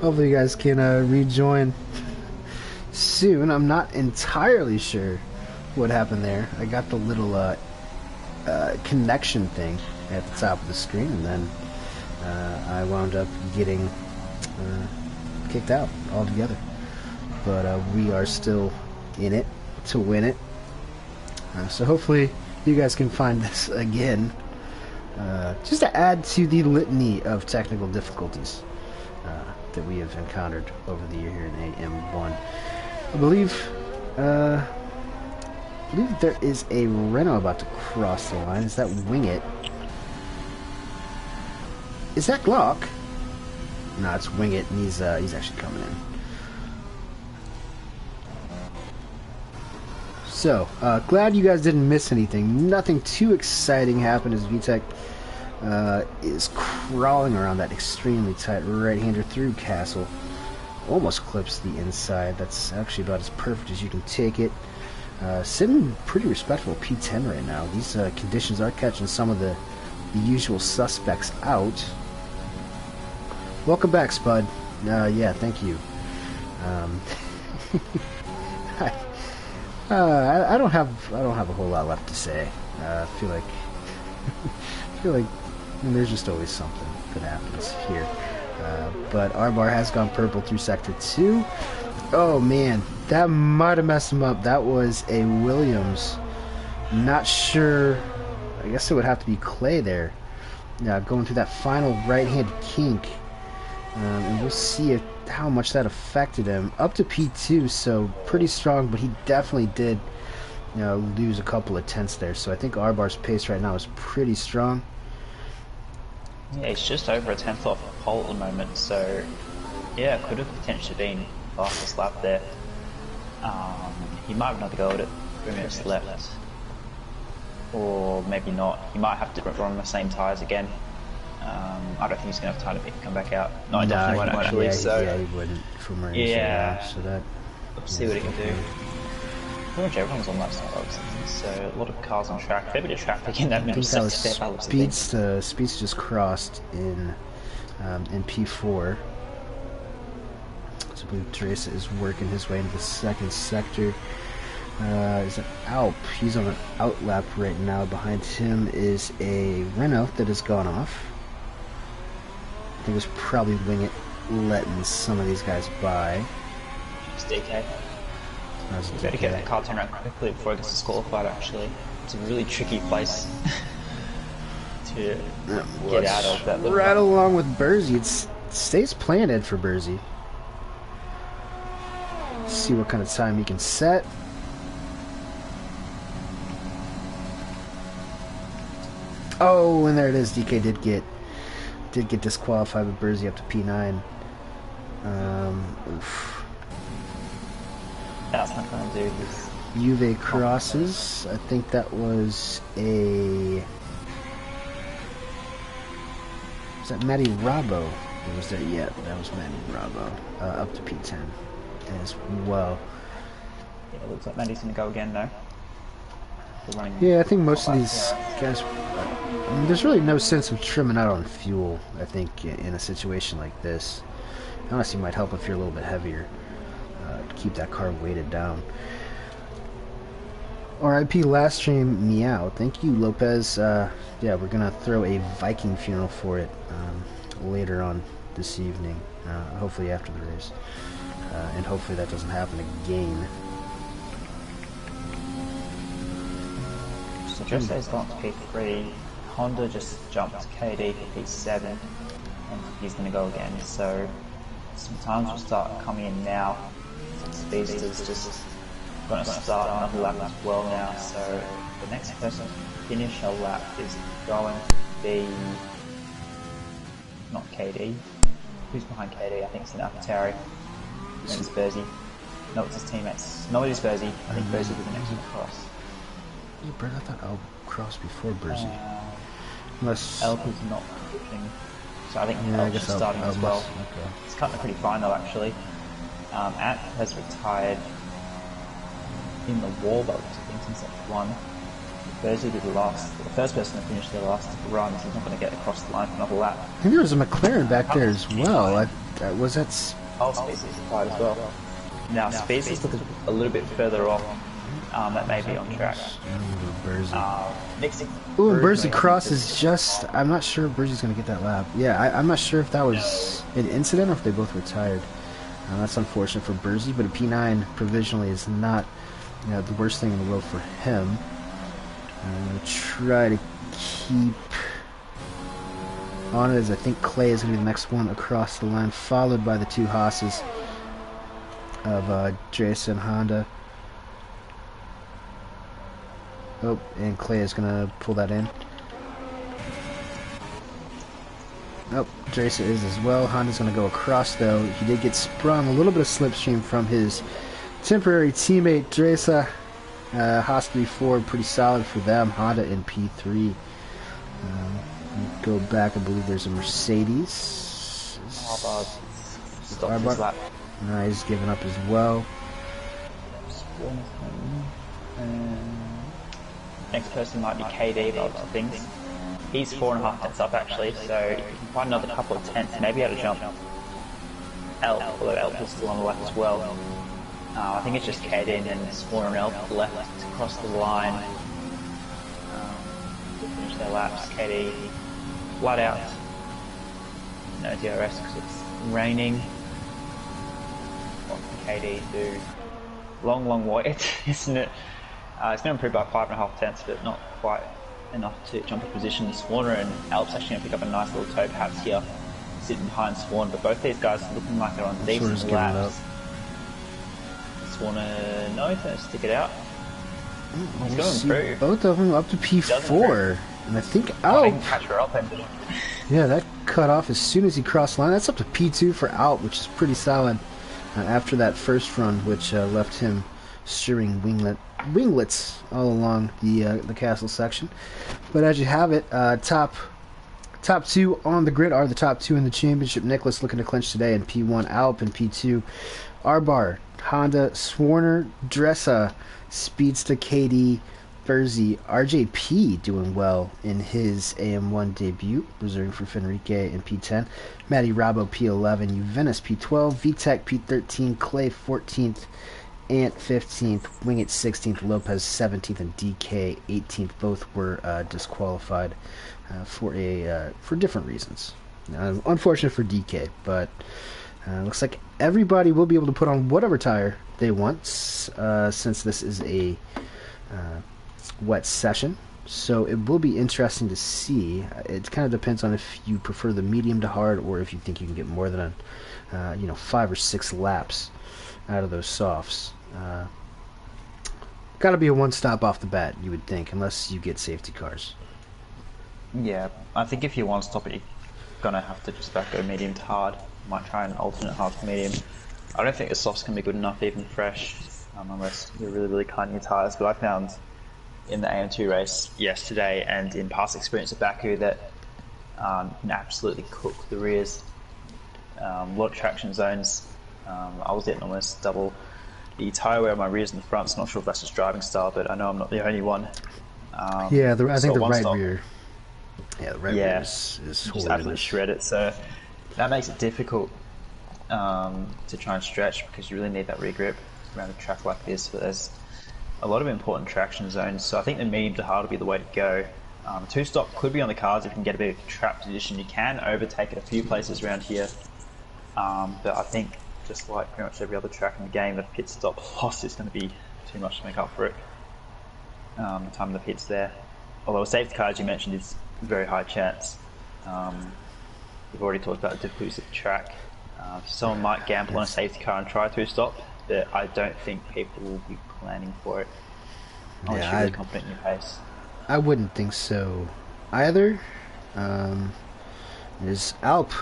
Hopefully you guys can rejoin soon. I'm not entirely sure what happened there. I got the little connection thing at the top of the screen, and then I wound up getting kicked out altogether. But we are still in it to win it. So hopefully you guys can find this again, just to add to the litany of technical difficulties that we have encountered over the year here in AM1. I believe there is a Renault about to cross the line. Is that Wing It? Is that Glock? No, it's Wing It, and he's actually coming in. So, glad you guys didn't miss anything. Nothing too exciting happened as VTech is crawling around that extremely tight right-hander through Castle. Almost clips the inside. That's actually about as perfect as you can take it. Sitting pretty respectable P10 right now. These conditions are catching some of the usual suspects out. Welcome back, Spud. Yeah, thank you. I don't have a whole lot left to say. I feel like there's just always something that happens here. But our bar has gone purple through sector 2. Oh man, that might have messed him up. That was a Williams. Not sure. I guess it would have to be Clay there. Yeah, going through that final right-hand kink. And we'll see how much that affected him. Up to P2, so pretty strong, but he definitely did, lose a couple of tenths there. So I think R-Bar's pace right now is pretty strong. Yeah, he's just over a tenth off pole at the moment, so yeah, could have potentially been fastest lap there. He might have another go at it, 3 minutes left. Or maybe not. He might have to run the same tyres again. I don't think he's going to have time to come back out. No, he definitely won't actually. Yeah, he wouldn't from where he's at. So that. Let's see what he can do. Pretty much everyone's on that side, obviously. So a lot of cars on track. Fair bit of traffic in that middle sector. Speeds just crossed in P4. So I believe Teresa is working his way into the second sector. Is an Alp. He's on an out lap right now. Behind him is a Renault that has gone off. I think it was probably Wing It letting some of these guys by. Just DK. You better get that car turned around quickly before it gets disqualified, actually. It's a really tricky place to get out of that. Right along with Bursey. It stays planted for Bursey. See what kind of time he can set. Oh, and there it is. DK did get disqualified with Bursey up to P9. Oof. That's not going to do this. Juve crosses. I think that was a... Was that Matty Robbo? Or was that... Yeah, that was Matty Robbo. Up to P10 as well. Yeah, it looks like Matty's going to go again, though. Yeah, I think most of these guys... I mean, there's really no sense of trimming out on fuel, I think, in a situation like this. Honestly, it might help if you're a little bit heavier. Keep that car weighted down. RIP last stream Meow. Thank you, Lopez. Yeah, we're gonna throw a Viking funeral for it later on this evening. Hopefully after the race, and hopefully that doesn't happen again. So Jose's gone to P3. Honda just jumped KD for P7, and he's gonna go again. So some times will start coming in now. Speedster's just going to start another lap as well now, so the next person to finish a lap is going to be not KD. Who's behind KD? I think it's Alcantara. Then it's Bursey. No, it's his teammates. No, it is Bursey. I think Bursey will be the next one across. Yeah, I thought I'll cross before Bursey. Unless Elp is not pushing, so I think Elp's just starting as well. Okay. It's cutting it pretty fine though, actually. At has retired in the wall though, I think, since F1. Bersey did the first person to finish their last run, so he's not going to get across the line for another lap. I think there was a McLaren back there as well. Was that... Species is quiet as well. Now, Species looks a little bit further off. That may be on track. Ooh, and Bersey crosses just... I'm not sure if Bersey's going to get that lap. Yeah, I'm not sure if that was an incident or if they both retired. That's unfortunate for Bersey, but a P9 provisionally is not the worst thing in the world for him. I'm going to try to keep on it as I think Clay is going to be the next one across the line, followed by the two Haas's of Jace and Honda. Oh, and Clay is going to pull that in. Oh, Dracer is as well. Honda's going to go across, though. He did get sprung a little bit of slipstream from his temporary teammate, Dracer. Haas 3-4, pretty solid for them. Honda in P3. Go back, I believe there's a Mercedes. Lap. No, he's giving up as well. Next person might be KD, by other things. He's 4.5 tenths up actually, so if you can find another couple of tenths, maybe able to jump Elf, although Elf is still on the left as well. I think it's just KD and then Swan and Elf left to cross the line to finish their laps. KD flat out, no DRS because it's raining. What can KD do? Long wait, isn't it? It's going to improve by 5.5 tenths, but not quite enough to jump a position. Swarner and Alp's actually going to pick up a nice little toe perhaps here, sitting behind Swan, but both these guys are looking like they're on decent laps. Swarner, no, he's going to stick it out. He's going to improve. Both of them up to P4, and I think Alp... catch her up. Yeah, that cut off as soon as he crossed the line. That's up to P2 for Alp, which is pretty solid after that first run, which left him steering winglets all along the castle section. But as you have it, top two on the grid are the top two in the championship. Nicholas looking to clinch today in P1, Alp in P2, Arbar, Honda, Swarner, Dressa, Speedster, KD, Bersey, RJP doing well in his AM1 debut, reserving for Fenrique in P10, Matty Rabo P11, Juventus P12, VTech P13, Clay 14th, Ant 15th, Wingit 16th, Lopez 17th, and DK 18th. Both were disqualified for different reasons. Unfortunate for DK, but looks like everybody will be able to put on whatever tire they want since this is a wet session. So it will be interesting to see. It kind of depends on if you prefer the medium to hard or if you think you can get more than 5 or 6 laps out of those softs. Got to be a one-stop off the bat, you would think, unless you get safety cars. Yeah, I think if you one-stop it, you're going to have to just about go medium to hard. Might try an alternate hard to medium. I don't think the softs can be good enough even fresh, unless you're really kind of your tyres. But I found in the AM2 race yesterday and in past experience at Baku that you can absolutely cook the rears. A lot of traction zones. I was getting almost double the tyre wear on my rears and the fronts. Not sure if that's just driving style, but I know I'm not the only one. I think the right rear. Yeah, the right rear is just absolutely shredded. So that makes it difficult to try and stretch because you really need that rear grip around a track like this. But there's a lot of important traction zones, so I think the medium to hard will be the way to go. Two-stop could be on the cards if you can get a bit of trap position. You can overtake at a few places around here, but I think just like pretty much every other track in the game, the pit stop loss is going to be too much to make up for it. The time in the pit's there. Although a safety car, as you mentioned, is a very high chance. We've already talked about the difficulties of the track. Someone might gamble on a safety car and try to stop, but I don't think people will be planning for it unless you're really confident in your pace. I wouldn't think so either. There's Alp.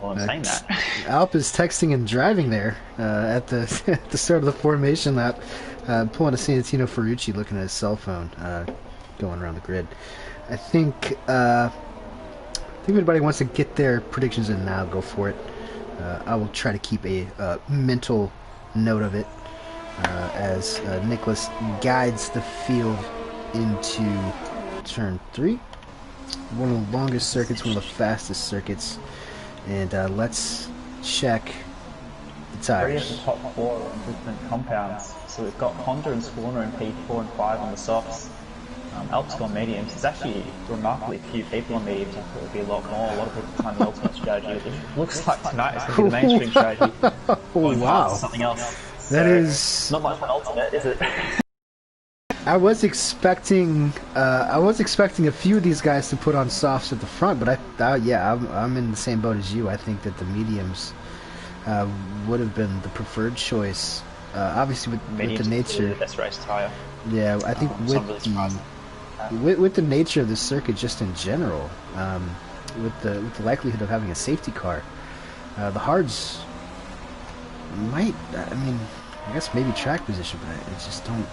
Well, I'm saying that. Alp is texting and driving there at the start of the formation lap, pulling a Santino Ferrucci, looking at his cell phone, going around the grid. I think if anybody wants to get their predictions in now, go for it. I will try to keep a mental note of it as Nicholas guides the field into turn 3. One of the longest circuits, one of the fastest circuits. And let's check the tires. The top 4 on different compounds. So we've got Honda and Spawner in P4 and 5 on the softs. Alp's gone mediums. There's actually remarkably few people on mediums. I thought it would be a lot more. A lot of people find the ultimate strategy. It looks like tonight is going to be the mainstream strategy. Oh, wow. Something else. That is not much of an ultimate, is it? I was expecting a few of these guys to put on softs at the front, but I'm in the same boat as you. I think that the mediums would have been the preferred choice. Obviously, with the nature, the best race tire. Yeah, I think with the nature of the circuit, just in general, with the likelihood of having a safety car, the hards might. I mean, I guess maybe track position, but I just don't.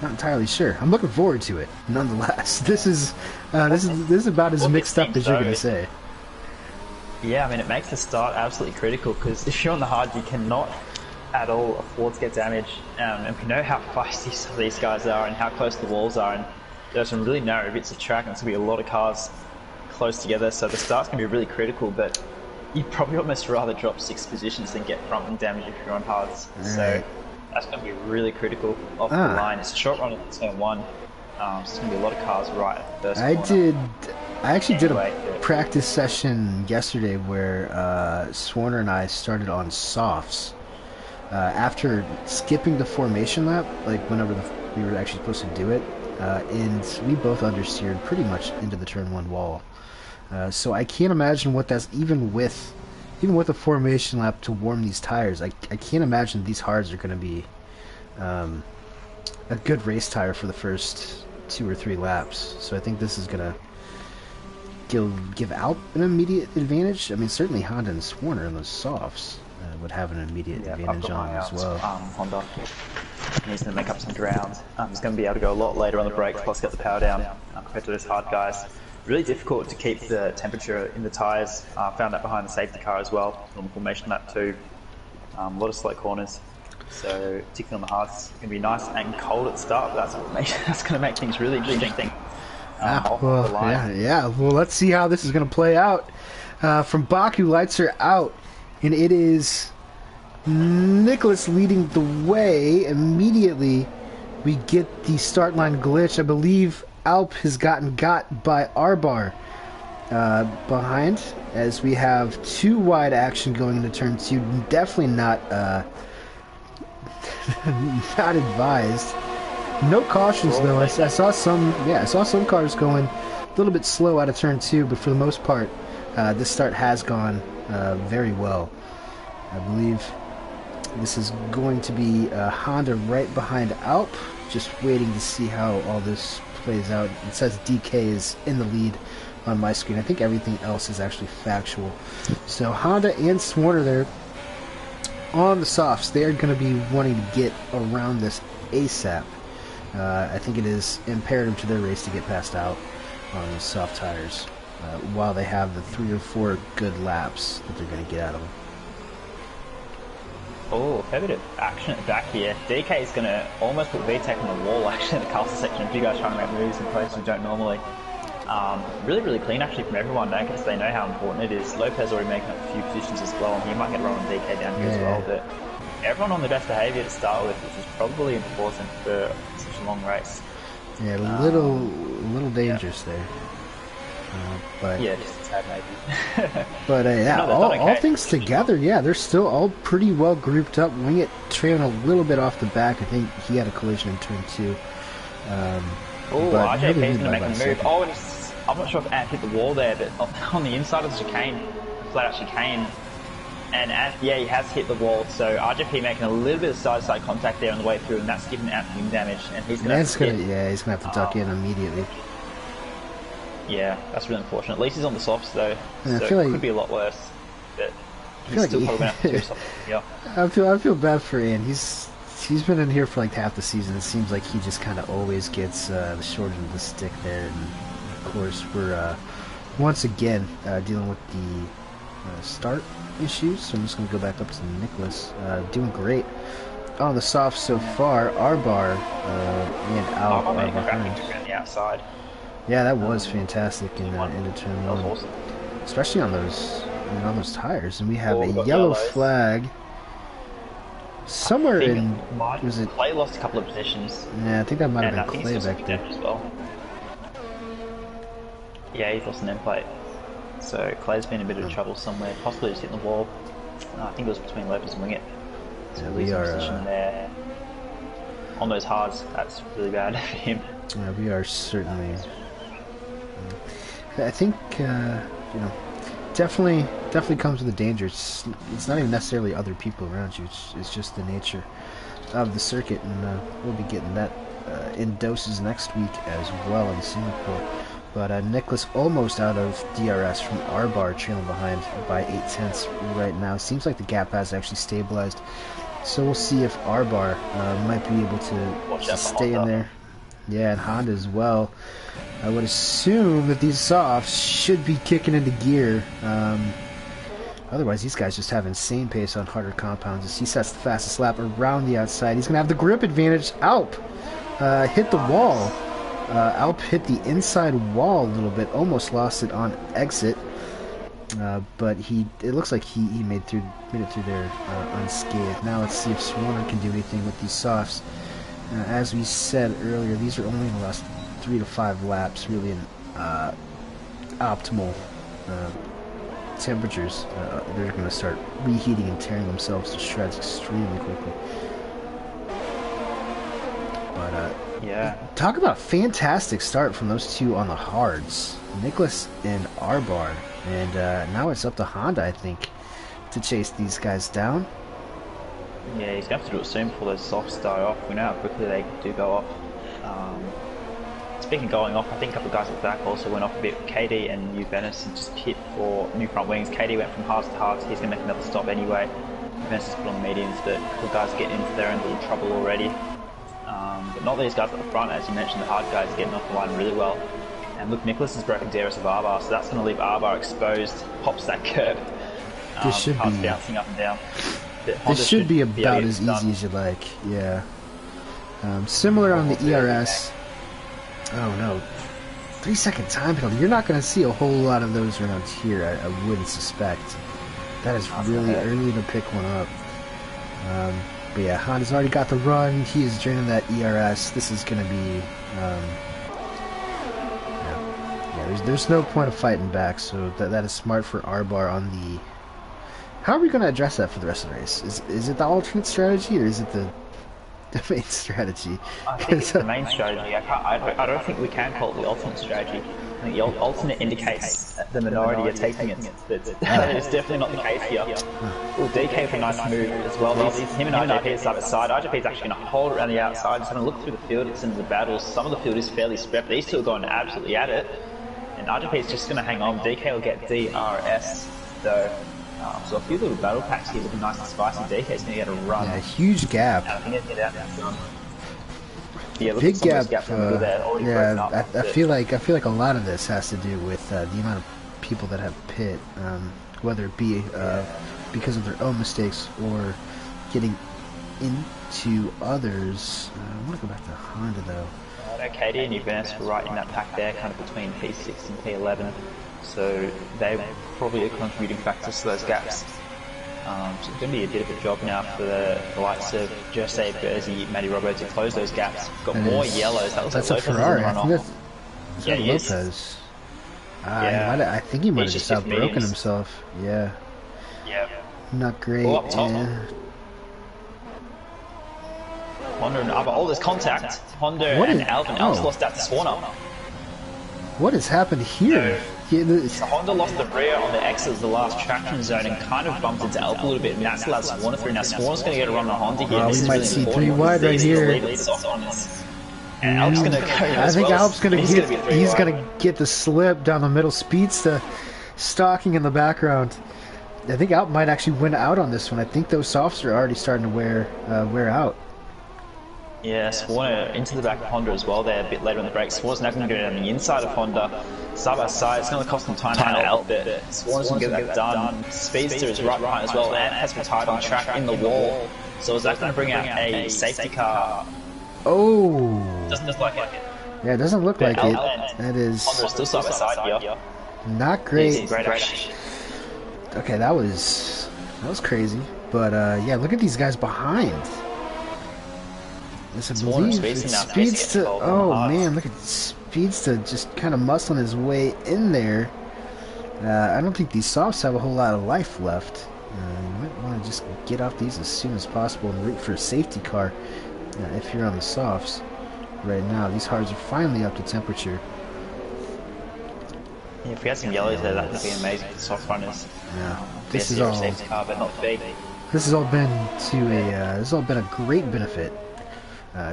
Not entirely sure. I'm looking forward to it, nonetheless. This is about as mixed up as you're going to say. Yeah, I mean, it makes the start absolutely critical because if you're on the hard, you cannot at all afford to get damaged. And we know how feisty some of these guys are and how close the walls are. And there's some really narrow bits of track, and there's going to be a lot of cars close together. So the start's going to be really critical, but you'd probably almost rather drop 6 positions than get front wing damage if you're on hards. So that's going to be really critical off the line. It's a short run at turn 1. So it's going to be a lot of cars right at the first corner. I actually did a practice session yesterday where Swarner and I started on softs. After skipping the formation lap, like whenever we were actually supposed to do it, and we both understeered pretty much into the turn 1 wall. So I can't imagine what that's even with a formation lap to warm these tires. I can't imagine these hards are going to be a good race tire for the first 2 or 3 laps. So I think this is going to give Alp an immediate advantage. I mean, certainly Honda and Swarner in those softs would have an immediate advantage on as well. Honda. He's going to make up some ground. He's going to be able to go a lot later on the brakes, plus get the power down compared to those hard guys. Really difficult to keep the temperature in the tyres. Found that behind the safety car as well, on the formation lap too. A lot of slow corners. So particularly on the hards, it's going to be nice and cold at the start, but that's going to make things really interesting. Well, let's see how this is going to play out. From Baku, lights are out, and it is Nicholas leading the way. Immediately, we get the start line glitch. I believe Alp has gotten got by Arbar behind, as we have 2 wide action going into turn 2. Definitely not not advised. No cautions though. I saw some cars going a little bit slow out of turn 2, but for the most part, this start has gone very well. I believe this is going to be Honda right behind Alp. Just waiting to see how all this plays out. It says DK is in the lead on my screen. I think everything else is actually factual. So Honda and Swarner there on the softs. They are going to be wanting to get around this ASAP. I think it is imperative to their race to get past out on the soft tires while they have the 3 or 4 good laps that they're going to get out of them. Oh, a fair bit of action at the back here. DK is going to almost put VTEC on the wall actually in the castle section. If you guys trying to make moves in places you don't normally. Really, really clean actually from everyone, because they know how important it is. Lopez already making up a few positions as well, and he might get a run on DK down here as well. But everyone on the best behaviour to start with, which is probably important for such a long race. Yeah, a little dangerous there. But yeah, just a tad maybe. But all things together, they're still all pretty well grouped up. Wingett trailing a little bit off the back. I think he had a collision in turn 2. RJP's going to make a move. Oh, and I'm not sure if Ant hit the wall there, but on the inside of the chicane, flat out chicane, and Ant, he has hit the wall. So RJP making a little bit of side-to-side contact there on the way through, and that's giving Ant wing damage, and he's going to have to duck in immediately. Yeah, that's really unfortunate. At least he's on the softs though, yeah, so it could be a lot worse. But he's still probably going to have to do something. Yeah. I feel bad for Ian. He's been in here for like half the season. It seems like he just kind of always gets the short end of the stick there. And of course, we're once again dealing with the start issues. So I'm just going to go back up to Nicholas. Doing great on the soft so far. R bar, me and Alp are behind. Around the outside. Yeah, that was fantastic in turn That was one, awesome. especially on those tires. And we have we a got yellow yellows. flag somewhere in. Was it? Clay lost a couple of positions. Yeah, I think that might And I have been think Clay he's back there. as well. Yeah, he's lost an end plate. So Clay's been in a bit of trouble somewhere, possibly just hitting the wall. I think it was between Lopez and Wingett. So we are position there. On those hards, that's really bad for him. Yeah, we are certainly. I think you know, definitely comes with the danger. It's not even necessarily other people around you. It's just the nature of the circuit, and we'll be getting that in doses next week as well in Singapore. But Nicholas almost out of DRS from R-Bar, trailing behind by 8/10 right now. Seems like the gap has actually stabilized. So we'll see if R-Bar might be able to stay in there. Yeah, and Honda as well. I would assume that these softs should be kicking into gear. Otherwise, these guys just have insane pace on harder compounds. As he sets the fastest lap around the outside, he's going to have the grip advantage. Alp hit the wall. Alp hit the inside wall a little bit, almost lost it on exit, but it looks like he made it through there unscathed. Now let's see if Swarner can do anything with these softs. As we said earlier, these are only the last 3 to 5 laps, really in optimal temperatures. They're going to start reheating and tearing themselves to shreds extremely quickly. But yeah, talk about a fantastic start from those two on the hards, Nicholas and R-Bar, and now it's up to Honda, I think, to chase these guys down. Yeah, he's going to have to do it soon before those softs die off. We know how quickly they do go off. Speaking of going off, I think a couple of guys at the back also went off a bit. KD and New Venice just pit for new front wings. KD went from hards to hards. He's going to make another stop anyway. New Venice is put on the mediums, but a couple of guys getting into their own little trouble already. But not these guys at the front, as you mentioned, the hard guys are getting off the line really well. And look, Nicholas has broken DRS of R-Bar, so that's going to leave R-Bar exposed. Pops that curb. This should be bouncing up and down. This should be about as easy as you like. Yeah. Similar on the ERS. Oh no. 3-second time penalty. You're not going to see a whole lot of those around here, I wouldn't suspect. That is really early to pick one up. But yeah, Honda's already got the run. He is draining that ERS. This is going to be... yeah, there's no point of fighting back, so that is smart for R-Bar on the... How are we going to address that for the rest of the race? Is it the alternate strategy, or is it the main strategy? I think it's the main strategy. I don't think we can call it the alternate strategy. I think the alternate indicates the minority are taking it. That is definitely not the case here. Well, DK for a nice move as well. Him and RJP side by side. RJP is actually going to hold around the outside. He's going to look through the field. It's in the battles. Some of the field is fairly spread. These two are going absolutely at it. And RJP is just going to hang on. DK will get DRS though. So a few little battle packs here looking nice and spicy. DK's going to get a run. Yeah, huge gap. I think he's going to get out. Yeah, big gap. I feel like a lot of this has to do with the amount of people that have pit, whether it be because of their own mistakes or getting into others. I want to go back to Honda though. KD and New Venice were right in that pack there, kind of between P6 and P11. So they probably are contributing factors to those gaps. So it's going to be a bit of a job now for the likes of Jose, Berzi, Matty Robbo to close those gaps. Got more yellows. That's a Ferrari. I think that's Lopez. I think he might have just outbroken himself. Yeah. Yeah. Not great. Honda and Alba. Oh, there's contact. Honda and Alvin. Al's lost that to Swarner. What has happened here? So Honda lost the rear on the exits, the last traction zone, and kind of bumped into Alp a little bit, and that's allowed Swarner through. Now Swarner's going to get a run on Honda here. We might see 3 wide right here. And Alp's going to go I think Alp's going to get the slip down the middle. Speedster stalking in the background. I think Alp might actually win out on this one. I think those softs are already starting to wear out. Yeah, Swarner into the back of Honda as well there a bit later on the break. Swarner's now going to go down the inside of Honda, side by side. It's going to cost them time to help, but Swarner's going to get that done. Speedster is right behind as well, and has retired on track in the wall. So is that going to bring out a safety car? Oh. Doesn't look like it. Yeah, it doesn't look like it. That is Honda's still side by side here. not great. Great action. Okay, that was crazy. But yeah, look at these guys behind. Yes, I believe it speeds to. Oh man, look at speeds to just kind of muscling his way in there. I don't think these softs have a whole lot of life left. You might want to just get off these as soon as possible and root for a safety car if you're on the softs. Right now, these hards are finally up to temperature. Yeah, if we had some yellows there, that would be amazing for soft runners. Yeah, this is all. Safety car, but not big. This has all been this has all been a great benefit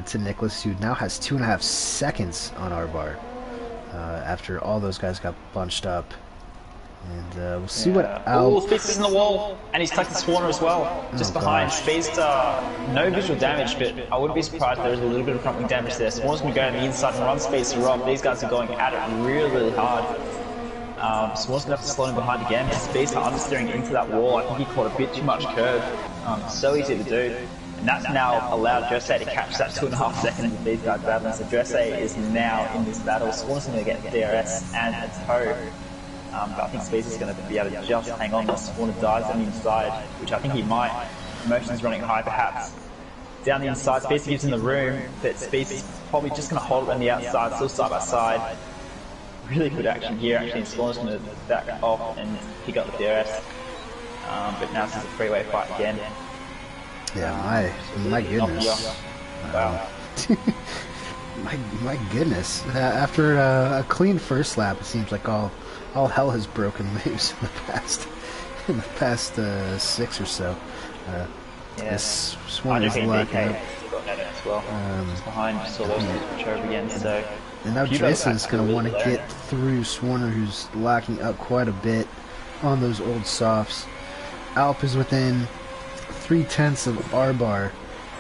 to Nicholas, who now has 2.5 seconds on our bar after all those guys got bunched up. And we'll see what Oh, Speedster's in the wall, and he's tucked the Swarner as well, just behind. Speedster, no visual damage, but I wouldn't be surprised if there is a little bit of front wing damage there. Swarner's going to go on the inside and run Speedster off. These guys are going at it really, really hard. Swarner's going to have to slow him behind again. Speedster understeering into that wall. I think he caught a bit too much curve. So easy to do. And that's now allowed Dressay to catch that 2.5 seconds of these guys battling. So Dressay is now in this battle. Swarner's going to get DRS and a toe. But I think Speedster's going to be able to just hang on once Swarner dives on the inside, which I think he might. Motion's running high perhaps. Down the inside, Speedster gives him the room, but Speedster's probably just going to hold it on the outside, still side by side. Really good action here, actually. Swarner's going to back off and pick up the DRS. But now this is a three-way fight again. Yeah, my goodness. Wow. my goodness. After a clean first lap, it seems like all hell has broken loose in the past 6 or so. This Swarner's locking up. As well. Just behind, saw those switch over again. So. And now Jason's going to want to get through Swarner, who's locking up quite a bit on those old softs. Alp is within 3/10 of R bar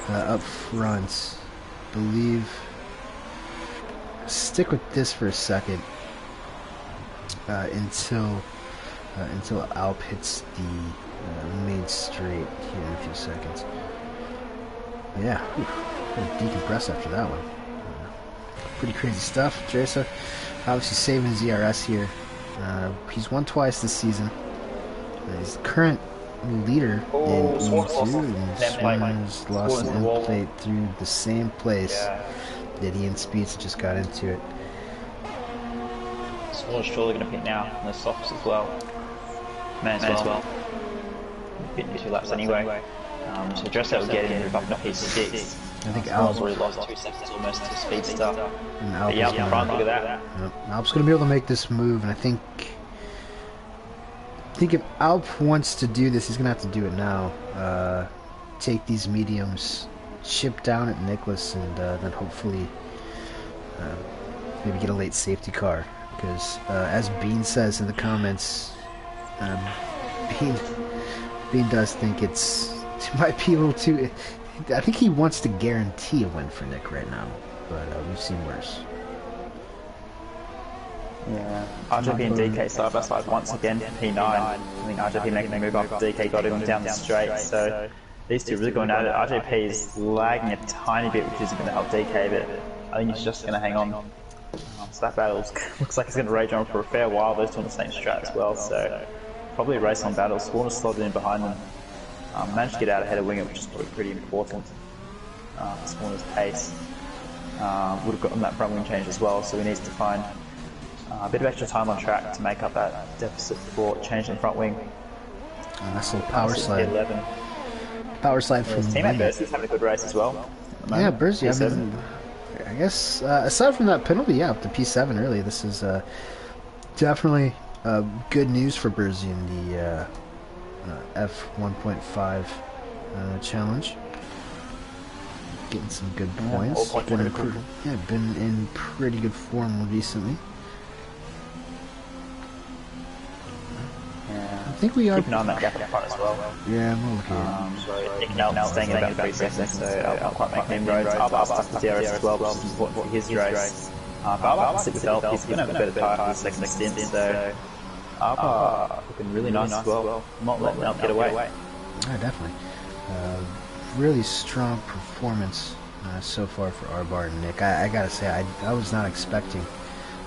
up front. Believe. Stick with this for a second until Alp hits the main straight here in a few seconds. Yeah, decompress after that one. Pretty crazy stuff. Jersa obviously saving his ERS here. He's won twice this season. He's the current leader in E2, and Swarner's lost an end plate through the same place that he and Speeds just got into it. Swarner's surely going to pit now on the softs as well. May as well. Pit in 2 laps anyway. So Dressay will get in, move up to P6. I think Alp's already lost 2 seconds almost to Speedster. And Alp's yeah, front, look at that. Alp's going to be able to make this move, and I think if Alp wants to do this, he's going to have to do it now. Take these mediums, chip down at Nicholas, and then hopefully maybe get a late safety car. Because as Bean says in the comments, Bean does think it might be a little too... I think he wants to guarantee a win for Nick right now, but we've seen worse. Yeah, RJP and DK side by side once again, P9. I think RJP making the move up, DK got him down the straight, so these two really going at it. RJP is lagging a tiny bit, which isn't going to help DK, but I think he's just going to hang on. So that battle looks like it's going to rage on for a fair while. Those two on the same strat as well, so probably a race on battle. Swarner slotted in behind them. Managed to get out ahead of Winger, which is probably pretty important. Swarner's pace would have gotten that front wing change as well, so he needs to find a bit of extra time on track to make up that deficit for changing front wing. Nice little power slide. 11. Power slide from his teammate Berzy's having a good race as well. Yeah, Berzy. I guess aside from that penalty, the P7 early, this is definitely good news for Berzy in the F1.5 challenge. Getting some good points. Been in pretty good form recently. I think we are. Keep an eye on that gap up front as well. Yeah, I'm looking at Nick Nelson staying in about 3 seconds, so I'll quite make him roads. I'll stuck with DRS as well, which is important for his race. But I'll sit with help. He's going to have a better tyre for the second stint, so looking really nice as well. Not letting Alp get away. Yeah, definitely. really strong performance so far for R-Bar and Nick. I gotta say, I was not expecting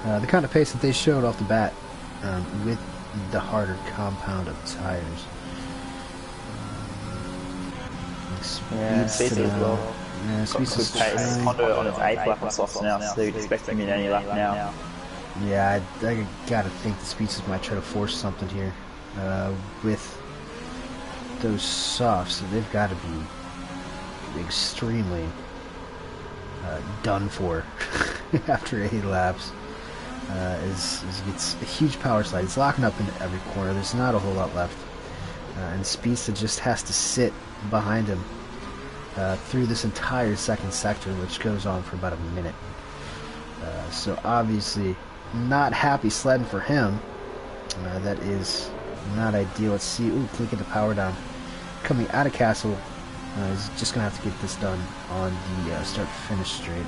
the kind of pace that they showed off the bat with the harder compound of tires. Yeah, Speed as well. Yeah, Speed's Good pace. Honda on its 8th lap on softs now, so you'd expect him in any lap now. Yeah, I gotta think the Speedsters might try to force something here with those softs. They've got to be extremely done for after 8 laps. It's a huge power slide. It's locking up into every corner. There's not a whole lot left, and Speedster just has to sit behind him through this entire second sector, which goes on for about a minute. So obviously not happy sledding for him. That is not ideal. Let's see. Ooh, look at the power down. Coming out of Castle. He's just going to have to get this done on the start-finish straight.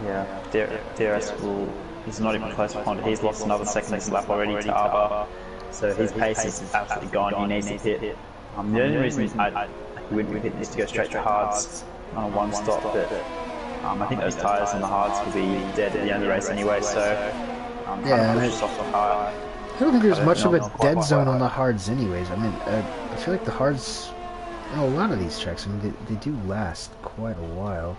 Yeah, DRS is not even close to Honda. He's lost another second this lap already to Arba. So his pace is absolutely gone. He needs to hit. The only reason he wouldn't hit is to go straight to hards on a one stop, but I think those tyres on the hards will be dead at the end of the race anyway, so yeah, push off the high. I don't think there's much of a dead zone on the hards anyways. I mean, I feel like the hards on a lot of these tracks, I mean, they do last quite a while.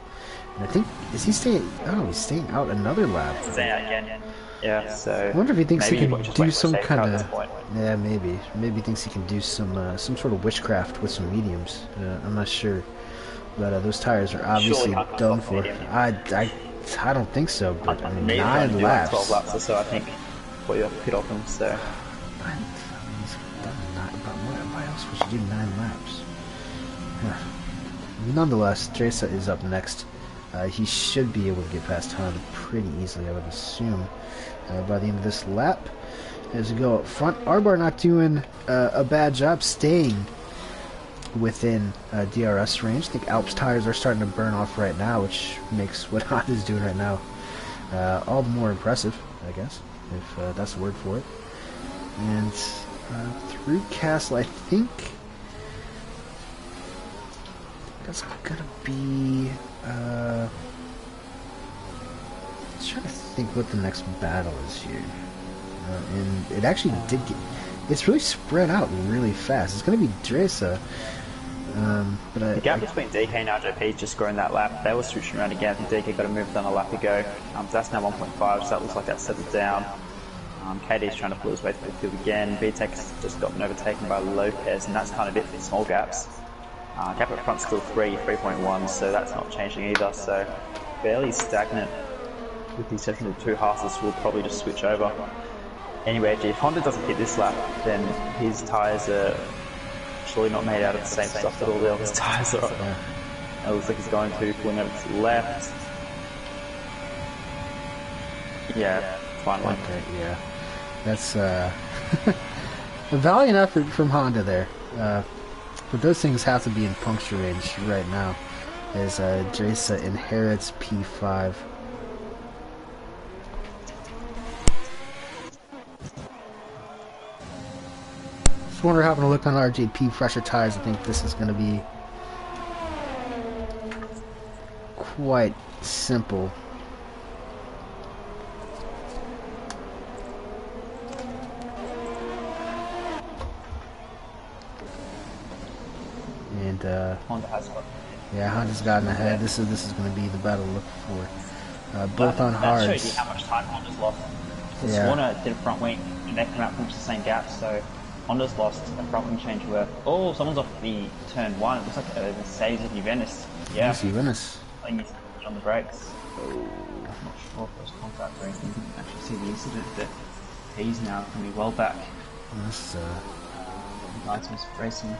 And I think, is he staying, oh, he's staying out another lap. Staying out again. Yeah, so I wonder if he thinks he can do some kind of, yeah, maybe he thinks he can do some sort of witchcraft with some mediums. I'm not sure, but those tires are obviously done for. I don't think so, but I mean, 9 laps. 12 laps or so, I think, what you have to pit off them, so. Why else would you do 9 laps? Nonetheless, Dresa is up next. He should be able to get past Honda pretty easily, I would assume, by the end of this lap. As we go up front, R-Bar not doing a bad job staying within DRS range. I think Alps tires are starting to burn off right now, which makes what Honda's doing right now all the more impressive, I guess, if that's the word for it. And through Castle, I think that's gonna be I'm trying to think what the next battle is here, and it actually did get, it's really spread out really fast. It's gonna be Dresa, but the gap between DK and RJP is just growing that lap. They were switching around again. I think DK got a move done a lap ago, so that's now 1.5, so that looks like that settled down. KD's trying to pull his way through the field again. VTEC's just gotten overtaken by Lopez, and that's kind of it for the small gaps. Gap at front still 3.1, so that's not changing either, so fairly stagnant. With the exception of 2 Haas's, we'll probably just switch over. Anyway, if Honda doesn't hit this lap, then his tyres are surely not made out of the same stuff that all the other tyres are. It looks like he's going to, pulling over to the left. Yeah, finally. Okay, yeah. That's a valiant effort from Honda there. But those things have to be in puncture range right now, as Dresa inherits P5. Just wonder, having a look on RJP fresher tires, I think this is going to be quite simple. And Honda has got. Yeah, Honda's gotten ahead. This is going to be the battle to look for. Both on hards. That shows you how much time Honda's lost. Yeah. Warner did a front wing, and they come out from the same gap, so Honda's lost a front wing change worth. Oh, someone's off the turn 1. It looks like a Mercedes of New Venice. Yeah. Venice. I think he's on the brakes. Oh. I'm not sure if there's contact or anything. You can actually see the incident, but he's now going to be well back. That's Lightman's racing.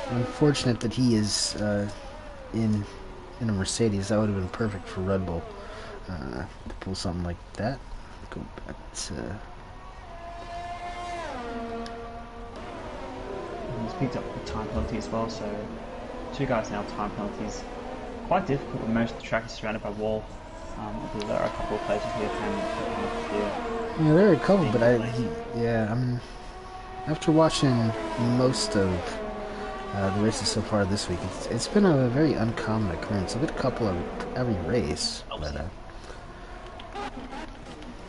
Unfortunate that he is in a Mercedes. That would have been perfect for Red Bull to pull something like that. Go back to. He's picked up the time penalty as well, so 2 guys now time penalties. Quite difficult when most of the track is surrounded by wall. There are a couple of places here can Yeah, there are a couple, but I mean, after watching most of the races so far this week. It's been a very uncommon occurrence. I've got a couple of every race, but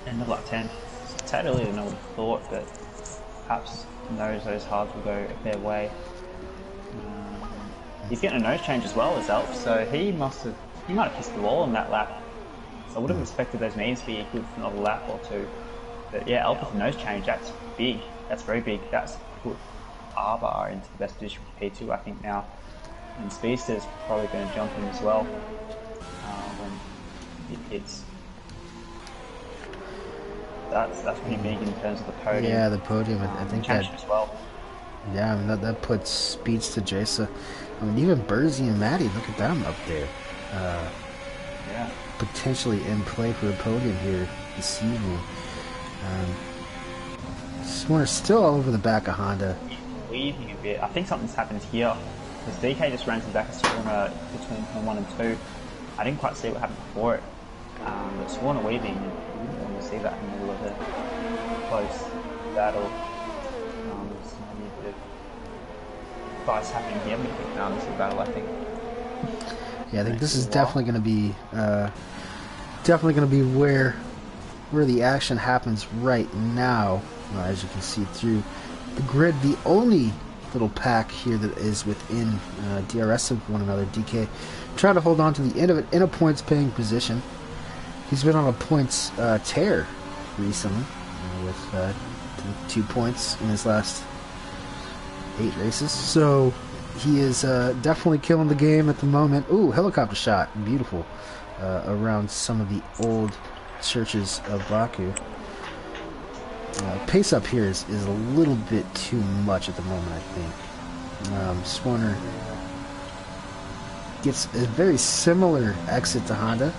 end of lap 10. It's earlier than I would have thought, but perhaps knows those hards will go a fair way. He's getting a nose change as well as Alp, so he might have kissed the wall on that lap. So I would have expected those mediums to be good for another lap or two. But yeah, Alp with a nose change, that's big. That's very big. That's put Arbar into the best position for P2, I think, now. And Speedster's probably going to jump in as well when it hits. That's pretty big in terms of the podium. Yeah, the podium. I think that as well. Yeah, I mean that puts speeds to Jasa. I mean, even Burzy and Maddie, look at them up there. Yeah. Potentially in play for a podium here this evening. We're still all over the back of Honda. Weaving a bit. I think something's happened here. Because DK just ran to the back of Swarner between turn 1 and 2. I didn't quite see what happened before it. But Swarner weaving, you wouldn't want to see that in the middle of a close battle. So maybe a bit of fights happening here. I'm going to pick down this battle, I think. Yeah, I think this is definitely going to be where the action happens right now. As you can see through the grid, the only little pack here that is within DRS of one another. DK trying to hold on to the end of it in a points-paying position. He's been on a points tear recently with 2 points in his last 8 races. So he is definitely killing the game at the moment. Ooh, helicopter shot. Beautiful. Around some of the old churches of Baku. Pace up here is a little bit too much at the moment, I think. Swarner gets a very similar exit to Honda.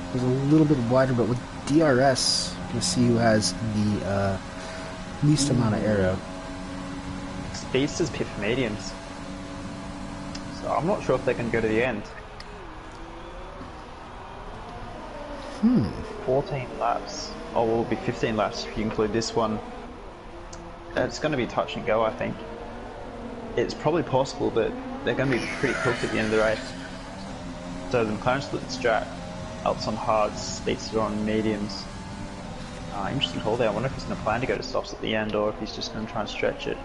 It was a little bit wider, but with DRS, you can see who has the least amount of aero. Speedsters pit for mediums. So I'm not sure if they can go to the end. 14 laps. Oh, well, it'll be 15 laps if you include this one. It's going to be touch and go, I think. It's probably possible, but they're going to be pretty cooked at the end of the race. So the McLaren split the strat. Alps on hards, Speedster on mediums. Interesting call there. I wonder if he's going to plan to go to softs at the end or if he's just going to try and stretch it.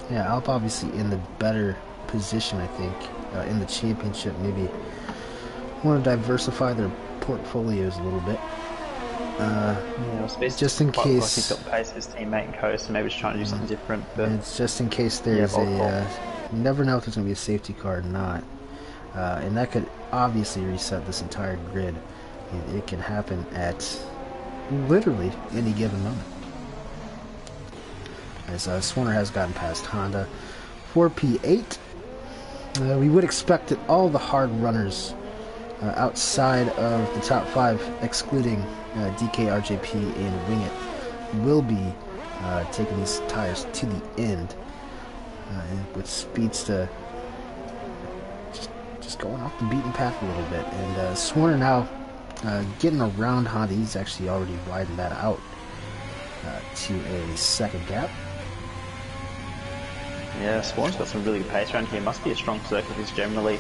Yeah, Alp obviously in the better position, I think, in the championship. Maybe want to diversify their portfolios a little bit. Just in case he's got pace of his teammate and co, so maybe he's trying to do something different. But it's just in case there's you never know if there's going to be a safety car or not, and that could obviously reset this entire grid. It can happen at literally any given moment. As Swarner has gotten past Honda for P8, we would expect that all the hard runners outside of the top 5, excluding DK, RJP, and Wing It, will be taking these tires to the end, and with Speedster just going off the beaten path a little bit. And Swarner now getting around Honda. He's actually already widened that out to a second gap. Yeah, Swarner's got some really good pace around here. Must be a strong circuit. He's generally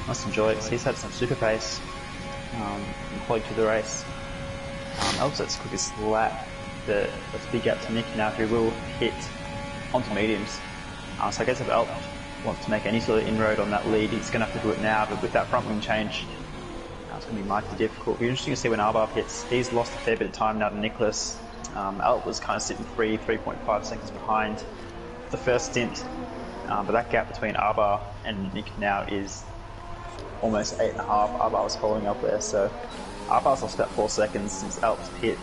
must enjoy it. He's had some super pace employed through the race. Alps that's quickest lap. That's a big gap to Nick now, who will hit onto mediums. So I guess if Alp wants to make any sort of inroad on that lead, he's going to have to do it now. But with that front wing change, it's going to be mighty difficult. It'll be interesting to see when Arbar hits. He's lost a fair bit of time now to Nicholas. Alp was kind of sitting 3.5 seconds behind the first stint. But that gap between Arbar and Nick now is almost 8.5. Arbar was following up there, so Arbar's lost about 4 seconds since Alp's hit.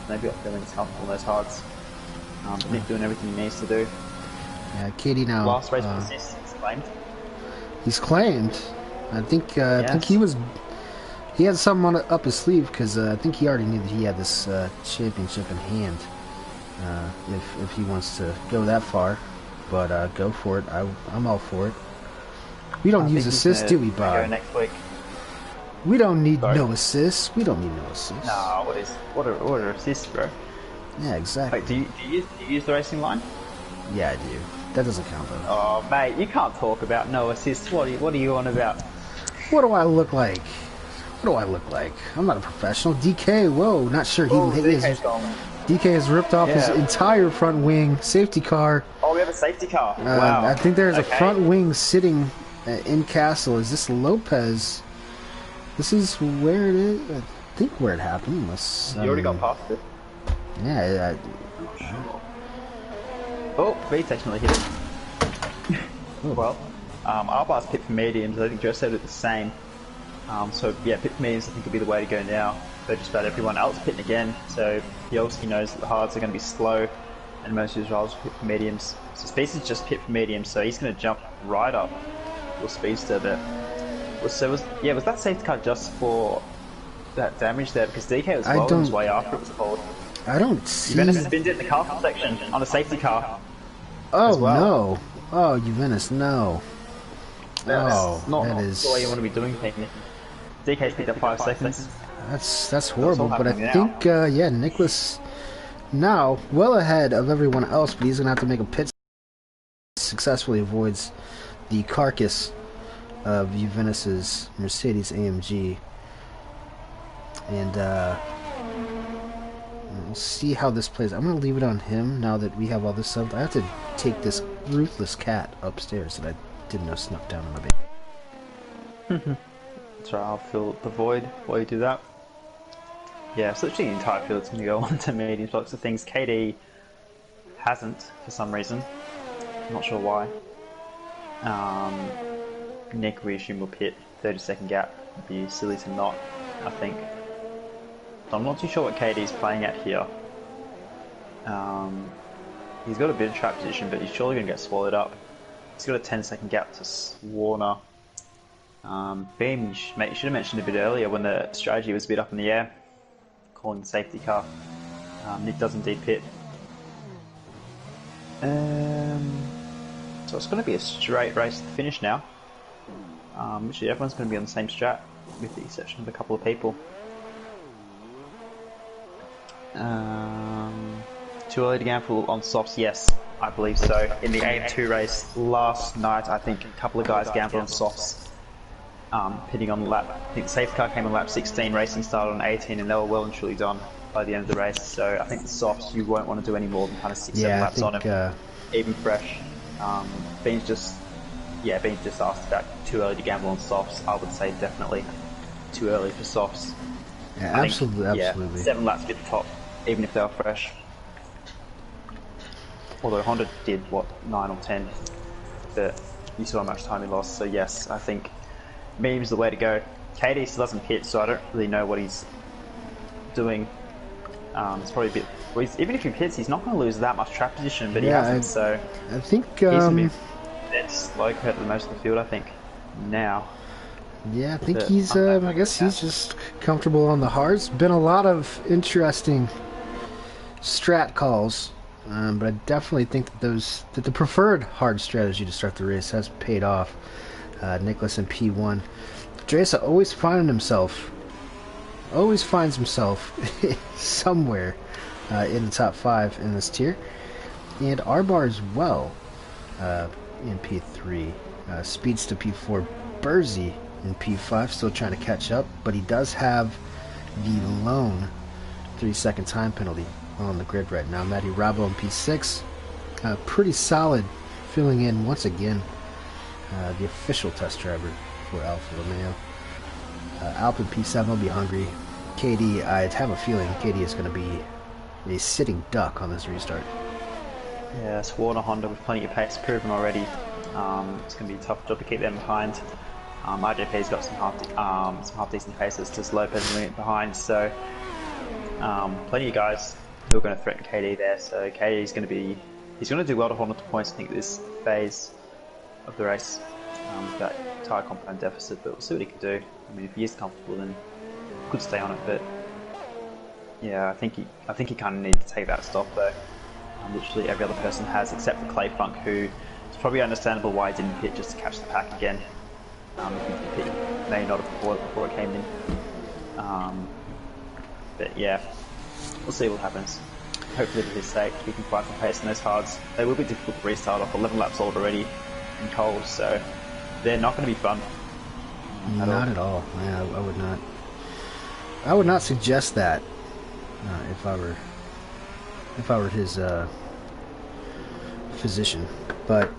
Maybe not feeling as comfortable in those hards. But Nick doing everything he needs to do. Yeah, Katie now. Last race with assists, he's claimed. He's claimed. I think he had something up his sleeve, because I think he already knew that he had this championship in hand. If he wants to go that far, but go for it. I'm all for it. We don't use assists, do we, Bob? Go next week. We don't need no assists. We don't need no assists. No, what are assists, bro? Yeah, exactly. Wait, do you use the racing line? Yeah, I do. That doesn't count though. Oh, mate, you can't talk about no assists. What are you on about? What do I look like? What do I look like? I'm not a professional. DK, whoa, not sure he DK's gone. DK has ripped off his entire front wing. Safety car. Oh, we have a safety car. Wow. I think there's a front wing sitting in Castle. Is this Lopez? This is where it is. I think where it happened. Unless, you already got past it. Yeah. Oh, Beats actually hit it. Well, R-bar's pit for mediums. I think Joe said it the same. So yeah, pit for mediums I think would be the way to go now. So just about everyone else pitting again. So he obviously knows that the hards are going to be slow, and most of his rivals pit for mediums. So Speedster's just pit for mediums, so he's going to jump right up with Speedster. But was that safety car just for that damage there? Because DK was well on his way after it was called. I don't see. Juventus spinned it in the castle section on a safety car. Oh well. No! Oh, Juventus, no. That's not is the way you want to be doing things. DK's picked up 5 seconds. That's horrible. But I think yeah, Nicholas now well ahead of everyone else, but he's gonna have to make a pit. Successfully avoids the carcass of Juventus's Mercedes AMG, and we'll see how this plays. I'm going to leave it on him now that we have all this stuff. I have to take this ruthless cat upstairs that I didn't know snuck down in my bed. That's right, I'll fill the void while you do that. Yeah, so literally the entire field's going to go on to mediums. Lots of things. KD hasn't for some reason. I'm not sure why. Nick, we assume will pit. 30-second gap. Would be silly to not, I think. I'm not too sure what KD's playing at here. He's got a bit of trap position, but he's surely going to get swallowed up. He's got a 10-second gap to Warner. Beam, you should have mentioned a bit earlier when the strategy was a bit up in the air, calling the safety car. Nick does indeed pit. So it's going to be a straight race to the finish now. Actually, everyone's going to be on the same strat, with the exception of a couple of people. Too early to gamble on softs? Yes, I believe so. In the AM2 race last night, I think a couple of guys gambled on softs, pitting on lap. I think the safety car came on lap 16, racing started on 18, and they were well and truly done by the end of the race. So I think the softs, you won't want to do any more than kind of 6-7 laps on them, even fresh. Bean's just asked about too early to gamble on softs. I would say definitely too early for softs. Yeah, absolutely. 7 laps get the top, even if they were fresh. Although Honda did, 9 or 10, but you saw how much time he lost, so yes, I think medium's the way to go. KD still doesn't pit, so I don't really know what he's doing. It's probably a bit... Well, even if he pits, he's not going to lose that much trap position, but he hasn't, so... I think... he's going to be slow compared to the most of the field, I think, now. Yeah, I think he's, I guess he's just comfortable on the hards. Been a lot of interesting strat calls, but I definitely think that the preferred hard strategy to start the race has paid off. Nicholas in P1. Dresa always finds himself somewhere in the top 5 in this tier, and R-bar as well in P3. Speeds to P4. Burzy in P5, still trying to catch up, but he does have the lone 3-second time penalty on the grid right now. Matty Rabo in P6, pretty solid, filling in once again the official test driver for Alfa Romeo. Alp in P7 will be hungry. KD, I have a feeling KD is going to be a sitting duck on this restart. Yeah, it's Warner Honda with plenty of pace proven already. It's going to be a tough job to keep them behind. RJP's got some half decent paces, just Lopez moving it behind, so plenty of guys who are going to threaten KD there. So KD is going to do well to hold on to points, I think, this phase of the race with that tyre compound deficit, but we'll see what he can do. I mean, if he is comfortable, then he could stay on it, but yeah, I think he kind of needs to take that stop though. Literally every other person has, except for Clay Funk, who it's probably understandable why he didn't pit just to catch the pack again. If he may not have before it came in. But yeah, we'll see what happens. hopefully for his sake, he can find some pace in those hards. They will be difficult to restart off 11 laps old already and cold, so they're not going to be fun. Not at all. Yeah, I would not. I would not suggest that if I were his physician. But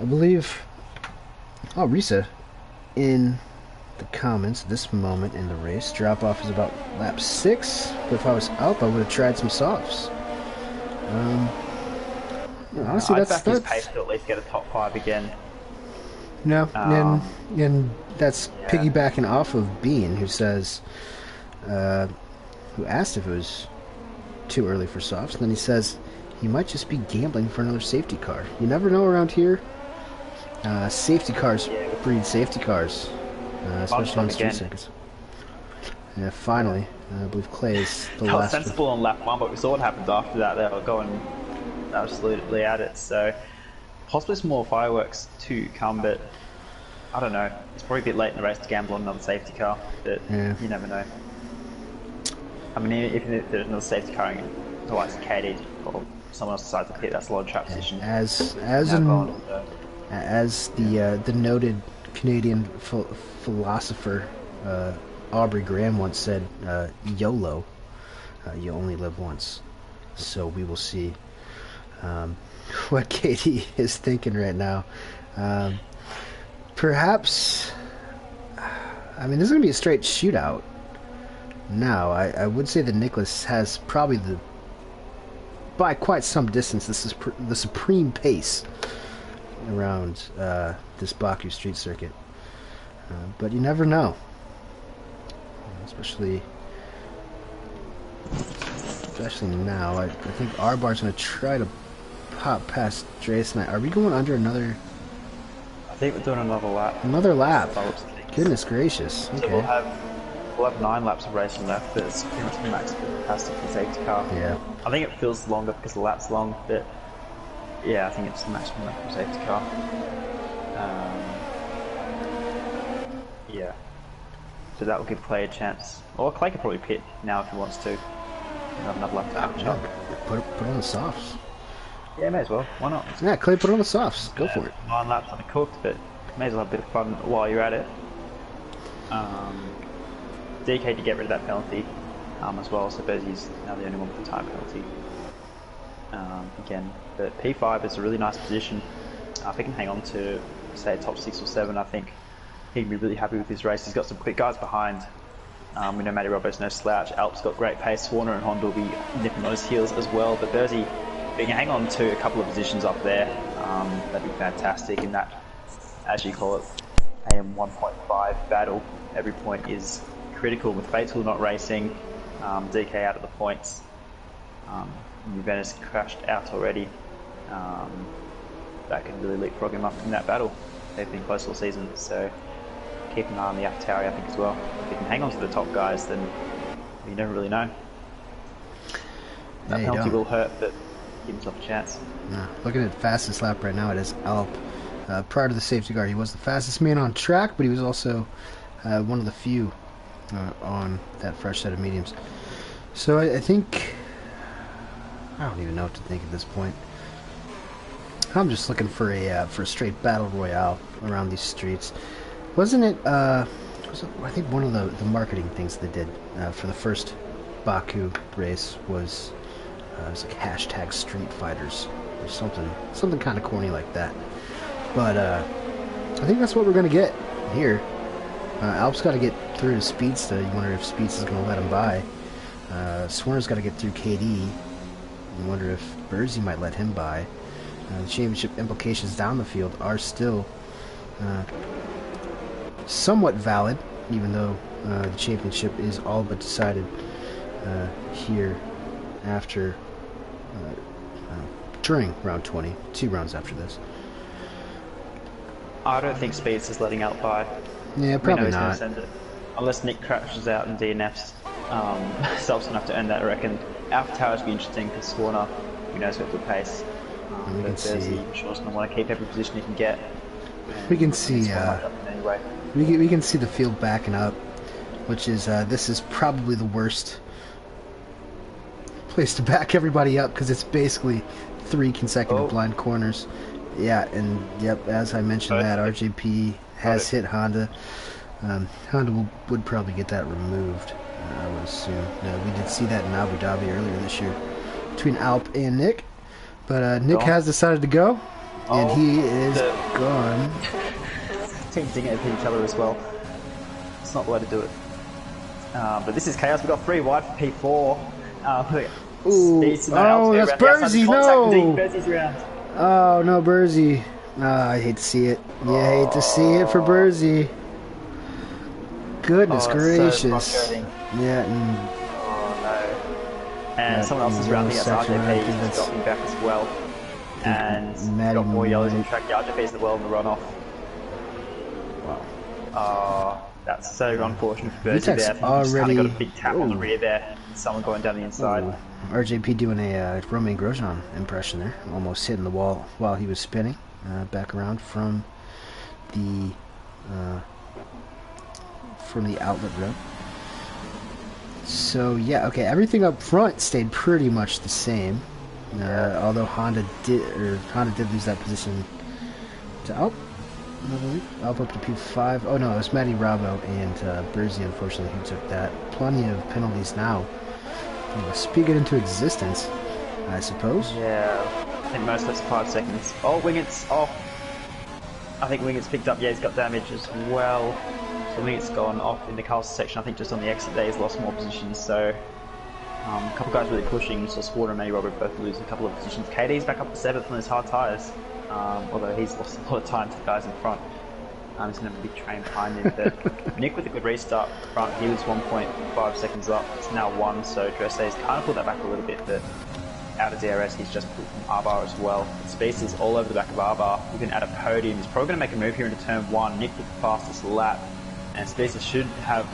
I believe, oh, Risa in the comments, this moment in the race, drop off is about lap 6. But if I was up, I would have tried some softs. Honestly, I'd back his pace to at least get a top 5 again. No, and that's piggybacking off of Bean, who says, who asked if it was too early for softs, and then he says he might just be gambling for another safety car. You never know around here. Safety cars breed safety cars, especially on street circuits. Yeah, finally, I believe Clay is the last. That was sensible on lap 1, but we saw what happened after that. They were going absolutely at it, so possibly some more fireworks to come, but I don't know. It's probably a bit late in the race to gamble on another safety car, but you never know. I mean, if there's another safety car in the likes of KD or someone else decides to clear that slot trap position. As the noted Canadian philosopher Aubrey Graham once said, YOLO, you only live once. So we will see what Katie is thinking right now. Perhaps, I mean, this is going to be a straight shootout. Now, I would say that Nicholas has probably by quite some distance, this is the supreme pace around this Baku street circuit. But you never know. Especially now. I think R-Bar's going to try to pop past Dreas and I. Are we going under another? I think we're doing another lap. Another lap? Goodness gracious. Okay. So we'll have 9 laps of racing left, but it's pretty much the maximum capacity for the safety car. Yeah. I think it feels longer because the lap's long, but yeah, I think it's the maximum lap for the safety car. Yeah. So that will give Clay a chance. Or Clay could probably pit now if he wants to. Have another lap to have a shot. Put on the softs. Yeah, may as well. Why not? Yeah, Clay, put on the softs. Go for it. 9 laps undercooked, but may as well have a bit of fun while you're at it. DK to get rid of that penalty as well, so Bezzy's now the only one with the time penalty. Again, but P5 is a really nice position. If he can hang on to, say, top 6 or 7, I think he'd be really happy with his race. He's got some quick guys behind. We know Matty Robbo's no slouch. Alp's got great pace. Warner and Honda will be nipping on his heels as well. But Berzy, if he can hang on to a couple of positions up there, that'd be fantastic. And that, as you call it, AM 1.5 battle, every point is critical with Fatal not racing, DK out of the points. Juventus crashed out already. That can really leapfrog him up in that battle. They've been close all season, so keep an eye on the AlphaTauri, I think, as well. If he can hang on to the top guys, then you never really know. That penalty will hurt, but give himself a chance. Yeah. Looking at fastest lap right now, it is Alp. Prior to the safety car, he was the fastest man on track, but he was also one of the few on that fresh set of mediums. So I think, I don't even know what to think at this point. I'm just looking for a straight battle royale around these streets. Wasn't it? I think one of the marketing things they did for the first Baku race was it was like hashtag Street Fighters or something kind of corny like that. But I think that's what we're gonna get here. Alp's got to get through to Speedsta. You wonder if Speedsta's going to let him by. Swerve's got to get through KD. You wonder if Berzy might let him by. The championship implications down the field are still somewhat valid, even though the championship is all but decided here after during round 20, 2 rounds after this. I don't think Speedsta's letting out by. Yeah, probably not. Send it. Unless Nick crashes out and DNFs. Self's going to have to earn that, I reckon. AlphaTauri's be interesting because Warner, who knows got good pace. We can see. I'm sure he's going to want to keep every position he can get. We can see. Anyway. We can see the field backing up, which is this is probably the worst place to back everybody up because it's basically 3 consecutive blind corners. Yeah, and yep, as I mentioned that, RJP has hit Honda. Honda would probably get that removed, I would assume. We did see that in Abu Dhabi earlier this year between Alp and Nick. But Nick has decided to go, and he is gone. Teams ding at each other as well. It's not the way to do it. But this is chaos. We've got 3 wide for P4. Ooh, that's Bursey, no! Bursey's round. Oh, no, Bursey. I hate to see it. You hate to see it for Bursey. Goodness gracious. So yeah. And someone else is rounding us. RJP is dropping back as well. And got more yellows on track. RJP's the well in the runoff. Wow. That's so unfortunate for Bursey there. He's kind of got a big tap on the rear there. Someone going down the inside. Ooh. RJP doing a Romain Grosjean impression there. Almost hitting the wall while he was spinning. Back around from the outlet road. So yeah, okay, everything up front stayed pretty much the same. Although Honda did lose that position to Alp. Alp up to P5. Oh no, it was Matty Rabo and Bursey, unfortunately, who took that. Plenty of penalties now. Speak it into existence, I suppose. Yeah, in most less 5 seconds. Oh, Wingett's off. I think Wingett's picked up. Yeah, he's got damage as well. So Wingett's gone off in the Carlson section. I think just on the exit there, he's lost more positions. So a couple guys really pushing. So Swarter and Matty Robert both lose a couple of positions. KD's back up to 7th on his hard tyres. Although he's lost a lot of time to the guys in front. He's going to have a big train behind him. But Nick with a good restart front, he was 1.5 seconds up. It's now 1, so Dressay's kind of pulled that back a little bit, but out of DRS, he's just pulled from R-Bar as well. Space is all over the back of R-Bar. You can add a podium. He's probably going to make a move here into turn 1. Nick with the fastest lap. And Spaces should have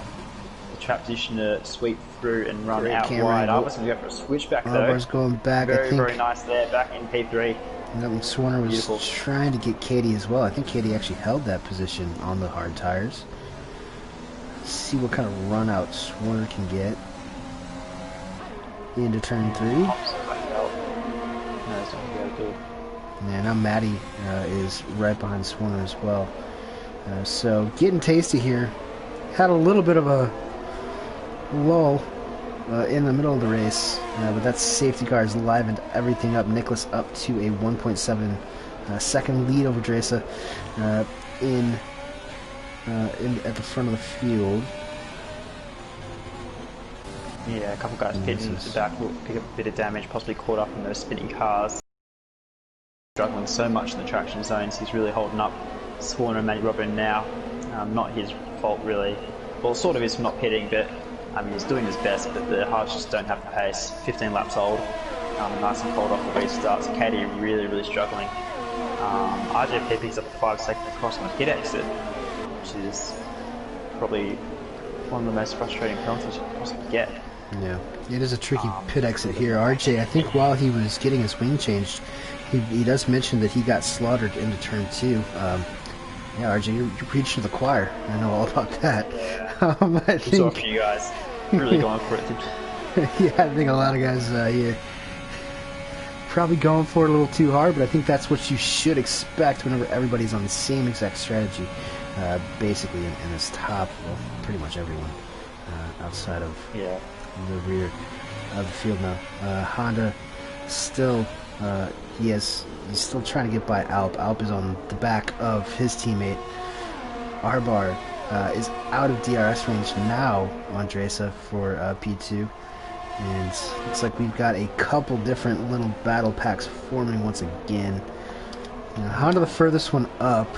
the trap position to sweep through and run out wide. R-Bar's going to go for a switchback though. R-Bar's going back, very nice there, back in P3. And Swarner was trying to get Katie as well. I think Katie actually held that position on the hard tires. Let's see what kind of run out Swarner can get into turn 3. Yeah, now Matty is right behind Swarner as well. So getting tasty here. Had a little bit of a lull in the middle of the race, but that safety cars livened everything up. Nicholas up to a 1.7 second lead over Dresa at the front of the field. Yeah, a couple guys pitting the back will pick up a bit of damage, possibly caught up in those spinning cars. Struggling so much in the traction zones, he's really holding up Swarner and Matty Robin now. Not his fault really. Well, sort of is for not pitting, but he's doing his best, but the hards just don't have the pace. 15 laps old, nice and cold off the restart. So Katie really struggling. RJP picks up a 5 second across on the pit exit, which is probably one of the most frustrating penalties you can possibly get. Yeah, it is a tricky pit exit here. RJ, I think while he was getting his wing changed, he does mention that he got slaughtered into turn 2. Yeah, RJ, you're preaching to the choir. I know all about that. Yeah. I think it's off for you guys. Really going for it. Yeah, I think a lot of guys, probably going for it a little too hard, but I think that's what you should expect whenever everybody's on the same exact strategy, basically in this top, well, pretty much everyone outside of the rear of the field now. Honda still, he's still trying to get by Alp. Alp is on the back of his teammate. R-Bar is out of DRS range now on Dresa for P2. And looks like we've got a couple different little battle packs forming once again. Honda the furthest one up.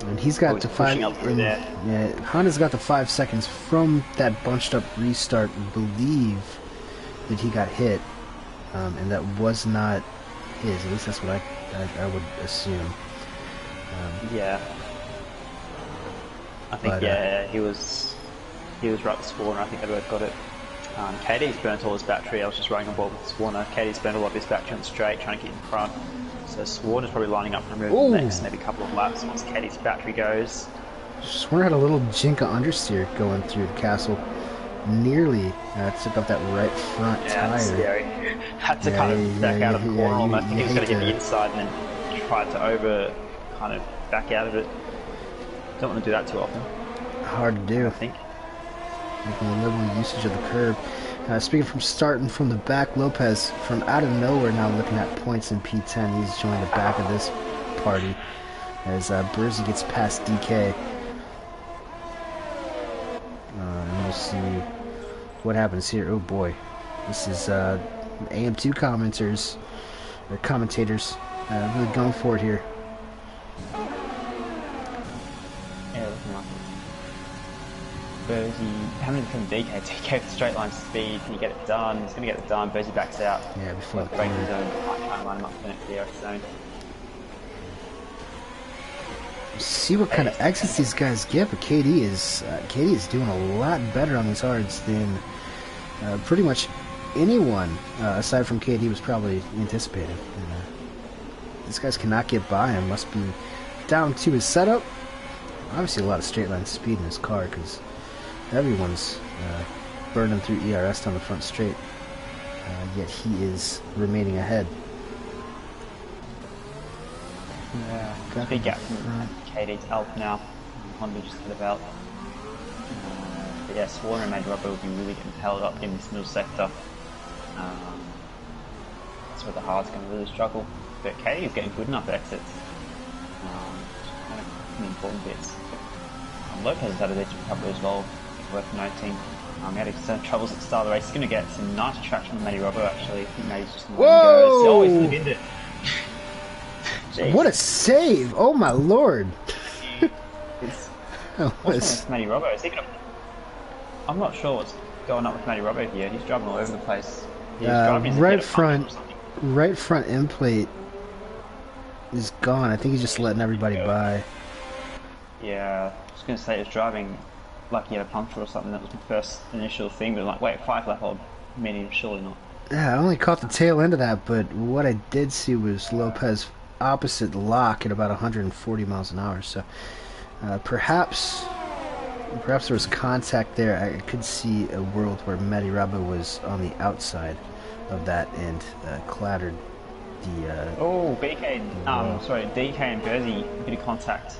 And he's got to 5. Yeah, Honda's got to 5 seconds from that bunched up restart. Believe that he got hit. And that was not his. At least that's what I would assume. Yeah. I think he was right with Swarner. I think they both got it. Katie's burnt all his battery. I was just running on board with Swarner. Katie's burnt a lot of his battery on straight, trying to get in front. So Swarner's probably lining up to remove the next maybe couple of laps once Katie's battery goes. Swarner had a little Jinka understeer going through the castle. nearly took up that right front Yeah, that's tire. scary. Had to kind of back out of the corner almost. I think he was going to hit the inside and then tried to kind of back out of it. Don't want to do that too often. Hard to do. I think. Making a liberal usage of the curb. Speaking from starting from the back, Lopez from out of nowhere now looking at points in P10. He's joined the back of this party as Burzy gets past DK. And we'll see what happens here. Oh boy, this is AM2 commenters or commentators really going for it here. Burzy having to become DK. DK with straight line speed. Can you get it done? He's going to get it done. Burzy backs out. Yeah, before the braking corner. zone. Trying to line him up in the DRS zone. See what kind of exits these guys get, but KD is doing a lot better on these hards than pretty much anyone aside from KD was probably anticipating. And, these guys cannot get by him. Must be down to his setup. Obviously, a lot of straight line speed in his car because everyone's burning through ERS down the front straight. Yet he is remaining ahead. Yeah, big gap from KD to Alp now. Honda just hit about. But yeah, Swarner and Major Robbo will be really getting held up in this middle sector. That's where the hard's going to really struggle. But KD is getting good enough exits. Kind of the important bits. Lopez has had a decent recovery as well, worth noting. He had some troubles at the start of the race. He's going to get some nice traction from Matty Robbo actually. I think Matty's just letting go. It's always lived it. What a save! Oh my lord! What's Matty Robbo? Is he gonna... I'm not sure what's going on with Matty Robbo here. He's driving all over the place. Right front end plate is gone. I think he's just letting everybody by. Yeah, I was going to say he was driving like he had a puncture or something. That was my first initial thing, but I'm like, wait, 5 lap old, meaning surely not. Yeah, I only caught the tail end of that, but what I did see was Lopez opposite lock at about 140 miles an hour. So perhaps there was contact there. I could see a world where Matty Robbo was on the outside of that and clattered the. DK and Burzy, a bit of contact.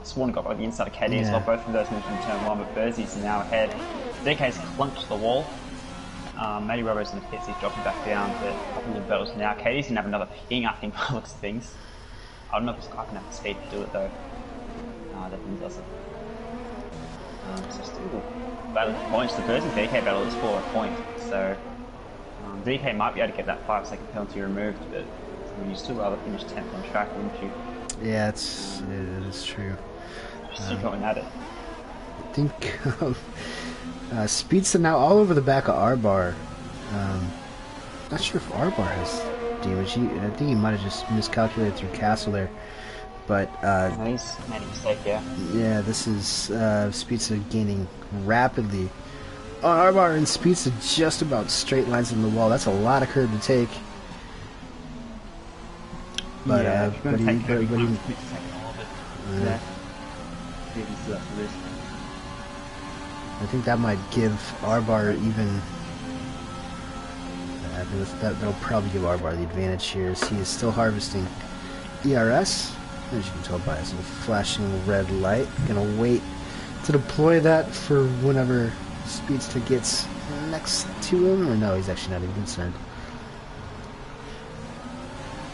Swan got by the inside of KD as well. Both of those moved in turn 1, but Burzy's now ahead. DK's clunked to the wall. Matty Robbo's in the pits, he's dropping back down to a couple of battles now. KD's going to have another ping, I think, by the looks of things. I don't know if this car can have the speed to do it though. No, definitely doesn't. So still battle for points. The Burzy DK battle is for a point, so DK might be able to get that 5-second penalty removed, but you'd still rather finish 10th on track, wouldn't you? Yeah, it is true. Still going at it. I think Speedster now all over the back of R-Bar. Not sure if R-Bar has damage. I think he might have just miscalculated through Castle there. But he's made a mistake, yeah. Yeah, this is Speedster gaining rapidly on R-Bar, and Speedster just about straight lines in the wall. That's a lot of curb to take. But yeah, but he I think that might give R-Bar even. That'll probably give R-Bar the advantage here, as he is still harvesting ERS, as you can tell by his little flashing red light. Gonna wait to deploy that for whenever Speedster gets next to him, or no, he's actually not even concerned.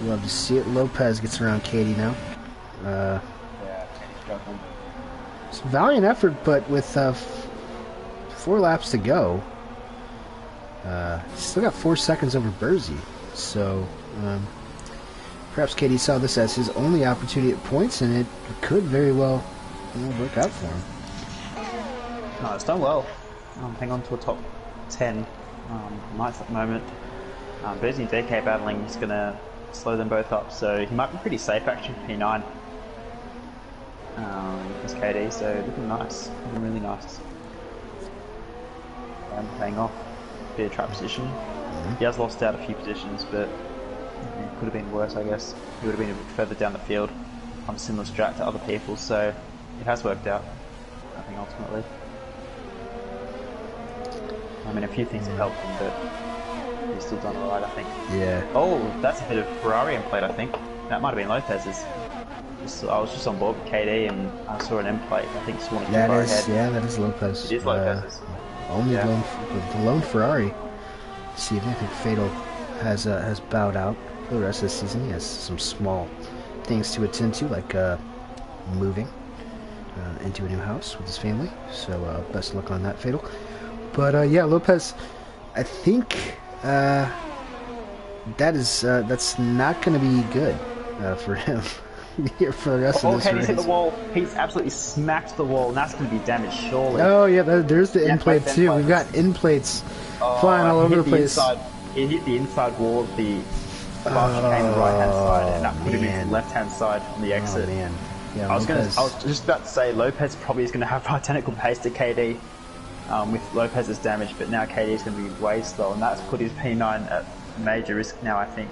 Love to see it. Lopez gets around Katie now. Yeah, Katie's struggling. It's a valiant effort, but with 4 laps to go, still got 4 seconds over Burzy. So perhaps Katie saw this as his only opportunity at points, and it could very well work out for him. No, it's done well. Hang on to a top 10. Nice at the moment. Burzy and DK battling is going to slow them both up, so he might be pretty safe actually for P9. As KD, so looking nice, looking really nice. Paying off, bit of track position. He has lost out a few positions, but it could have been worse, I guess. He would have been a bit further down the field on a similar strat to other people, so it has worked out, I think, ultimately. I mean, a few things have helped him, but he's still done alright, I think. Yeah. Oh, that's a bit of Ferrari in plate, I think. That might have been Lopez's. I was just on board with KD and I saw an M plate. I think someone That is Lopez. It is Lopez's. Only the lone Ferrari. See, I think Fatal has bowed out for the rest of the season. He has some small things to attend to, like moving into a new house with his family. So best of luck on that, Fatal. But yeah, Lopez, I think that's not going to be good for him here for the rest of this race. He's hit the wall. He's absolutely smacked the wall, and that's going to be damaged, surely. Oh yeah, there's the end plate too. We've got end plates flying all over the place. He hit the inside wall of the fast chicane on the right hand side, and that put him in the left hand side on the exit. Oh man. Yeah, I was just about to say Lopez probably is going to have identical pace to KD with Lopez's damage, but now KD is going to be way slow, and that's put his P9 at major risk now, I think.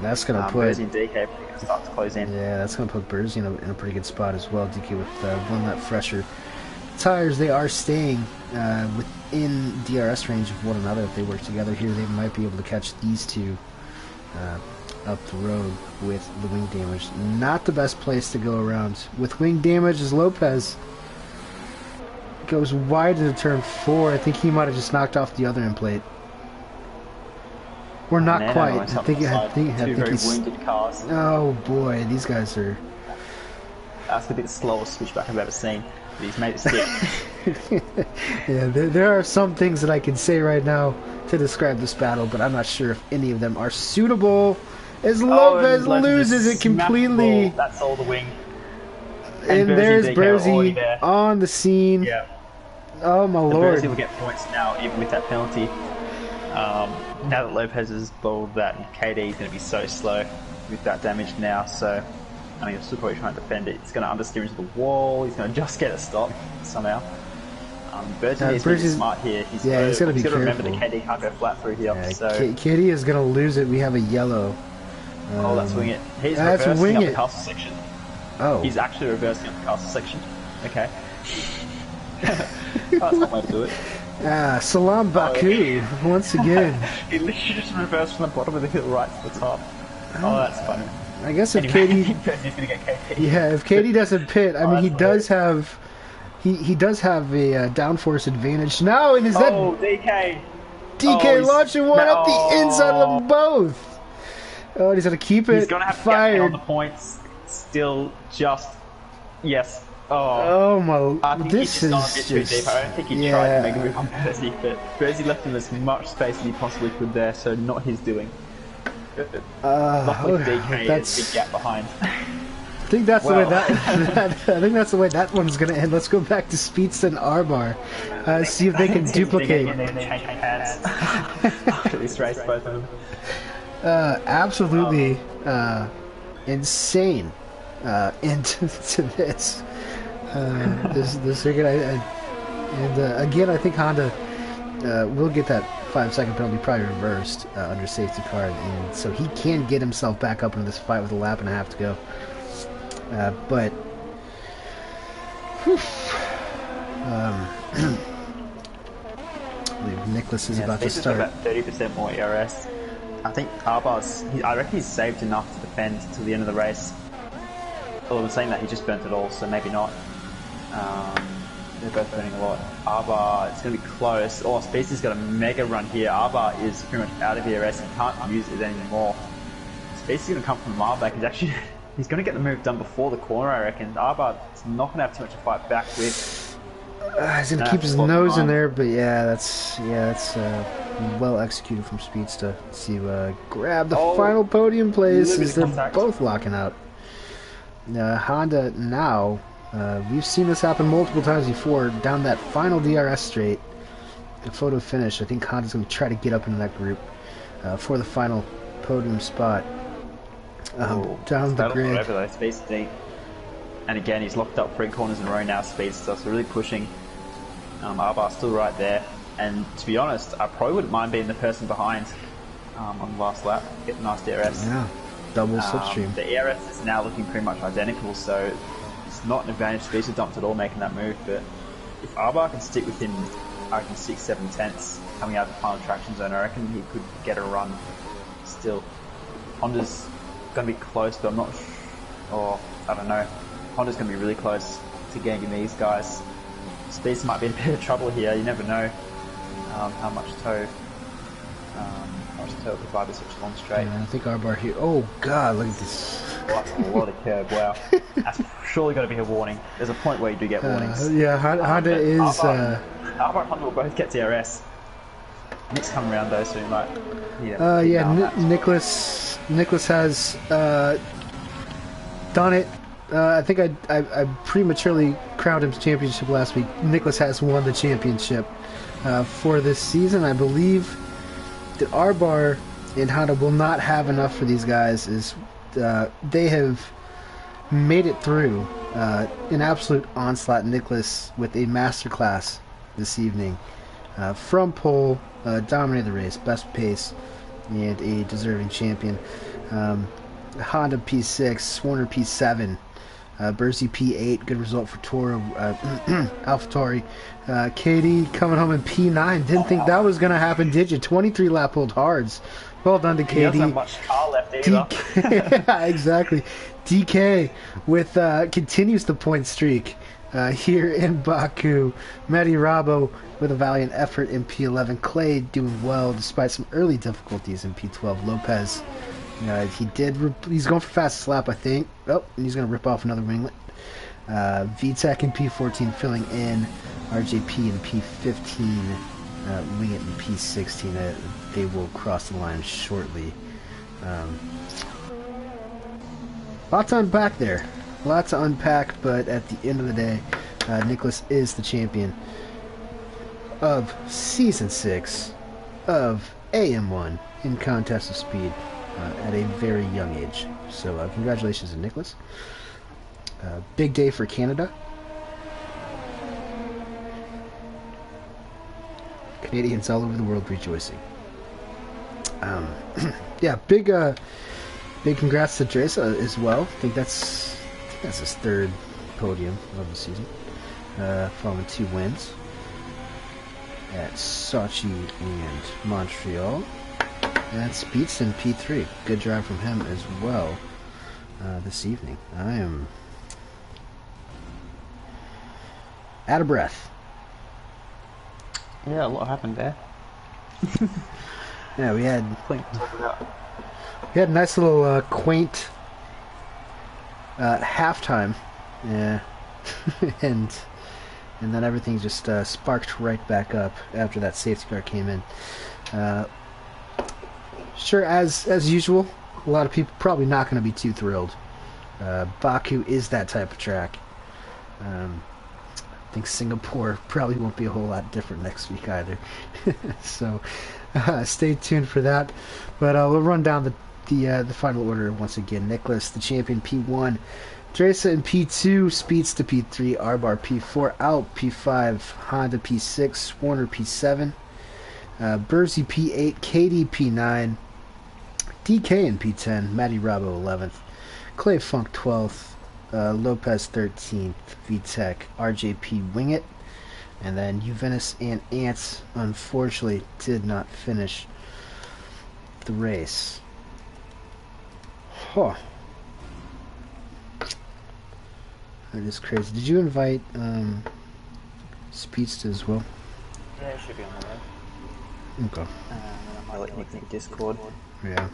That's going to put Bersy and DK are going to start to close in. Yeah, that's going to put Bersy in a pretty good spot as well. DK with one lap fresher tires. They are staying within DRS range of one another. If they work together here, they might be able to catch these two up the road with the wing damage. Not the best place to go around with wing damage as Lopez goes wide into turn 4. I think he might have just knocked off the other end plate. Or not quite. I think he's wounded cars. Oh boy, these guys are. That's the slowest switchback I've ever seen. But he's made it stick. Yeah, there are some things that I can say right now to describe this battle, but I'm not sure if any of them are suitable. As Lopez loses it completely. That's all the wing. And there's Bersy on the scene. Yeah. Oh my lord. Bersy will get points now, even with that penalty. Now that Lopez has bowled that, KD is going to be so slow with that damage now, so I mean, he'll still probably try and defend it. He's going to understeer into the wall, he's going to just get a stop somehow. Bersy needs to be smart here. He's got to remember that KD can't go flat through here. Yeah, so KD is going to lose it. We have a yellow. Let's wing it. He's reversing up the castle section. Oh. He's actually reversing up the castle section. Okay. That's one way to do it. Salam Baku, once again. He literally just reversed from the bottom of the hill right to the top. Oh, that's funny. I guess if KD... he's gonna get KD. Yeah, if KD doesn't pit, I mean, he does have... He does have a downforce advantage now, and is that... Oh, DK! DK launching one up the inside of them both! Oh, he's gonna keep it He's gonna have to get on the points. Still just... Yes. Oh my! I think this he's is just gone a bit too deep. I don't think he tried to make a move on Bersy, but Bersy left him as much space as he possibly could there, so not his doing. Luckily, DK has a big gap behind. I think that's the way I think that's the way that one's gonna end. Let's go back to Speedster and Arbar. See if they can duplicate. After this race, both of them. Absolutely insane into this. This circuit, again, I think Honda will get that 5-second penalty probably reversed under safety car, and so he can get himself back up into this fight with a lap and a half to go. But I believe Nicholas is about to start. About 30% more ERS. I think Arbar's. I reckon he's saved enough to defend till the end of the race. Although I'm saying that he just burnt it all, so maybe not. They're both burning a lot. Arbar, it's going to be close. Oh, Speedster's got a mega run here. Arbar is pretty much out of ERS. He can't use it anymore. Speedster's going to come from a mile back. He's going to get the move done before the corner, I reckon. Arbar's not going to have too much to fight back with. He's going to keep his nose in there, but that's well executed from Speedster to grab the final podium place as they're both locking out. Honda now, we've seen this happen multiple times before, down that final DRS straight, the photo finish. I think Honda's going to try to get up into that group for the final podium spot. Down the grid. Over though, Speedster. And again, he's locked up 3 corners in a row now, Speedster, so really pushing. Arbar's still right there. And to be honest, I probably wouldn't mind being the person behind on the last lap, get a nice DRS. Yeah, double slipstream. The ERS is now looking pretty much identical, so it's not an advantage Speedster dumped at all making that move, but if Arbar can stick within, I reckon 6-7 tenths coming out of the final traction zone, I reckon he could get a run still. Honda's going to be close, but I'm not or I don't know. Honda's going to be really close to getting these guys. Speeds might be in a bit of trouble here, you never know how much toe could buy this such a long straight. Yeah, I think Arbar here. Oh god, look at this. That's a lot of curve, wow. That's surely got to be a warning. There's a point where you do get warnings. Yeah, Honda is... Arbar and Honda will both get DRS. Nick's coming around though, so you might... Nicholas has done it. I think I prematurely crowned him championship last week. Nicholas has won the championship for this season. I believe that Arbar and Honda will not have enough for these guys. They have made it through an absolute onslaught. Nicholas with a masterclass this evening from pole, dominated the race, best pace, and a deserving champion. Honda P6, Warner P7, Bursey P8, good result for Toro, AlphaTauri. KD coming home in P9. Didn't think that was going to happen, did you? 23 lap hold hards. Well done to KD. He doesn't have much car left either. Yeah, exactly. DK with continues the point streak here in Baku. Matty Rabo with a valiant effort in P11. Clay doing well despite some early difficulties in P12. Lopez, he's going for fastest lap, I think. Oh, and he's going to rip off another winglet. VTEC in P14 filling in. RJP in P15. Winglet in P16. They will cross the line shortly. Lots to unpack there. Lots to unpack, but at the end of the day, Nicholas is the champion of Season 6 of AM1 in Contest of Speed at a very young age. So congratulations to Nicholas. Big day for Canada. Canadians all over the world rejoicing. Yeah, big congrats to Dresa as well. I think that's his third podium of the season, following 2 wins at Sochi and Montreal. And Speedston P3, good drive from him as well this evening. I am out of breath. Yeah, a lot happened there. Yeah, we had a nice little quaint halftime, yeah, and then everything just sparked right back up after that safety car came in. Sure, as usual, a lot of people probably not going to be too thrilled. Baku is that type of track. I think Singapore probably won't be a whole lot different next week either. So stay tuned for that. But we'll run down the final order once again. Nicholas, the champion, P1. Dresa in P2, Speeds to P3, Arbar P4, Alp P5, Honda P6, Warner P7, Bursey P8, KD P9, DK in P10, Matty Rabo 11th, Clay Funk 12th, Lopez 13th, VTEC, RJP Wingit, and then Juventus and Ants unfortunately did not finish the race. Huh. That is crazy. Did you invite Speedster as well? Yeah, it should be on the way. Okay. I might let Nick think Discord. Yeah.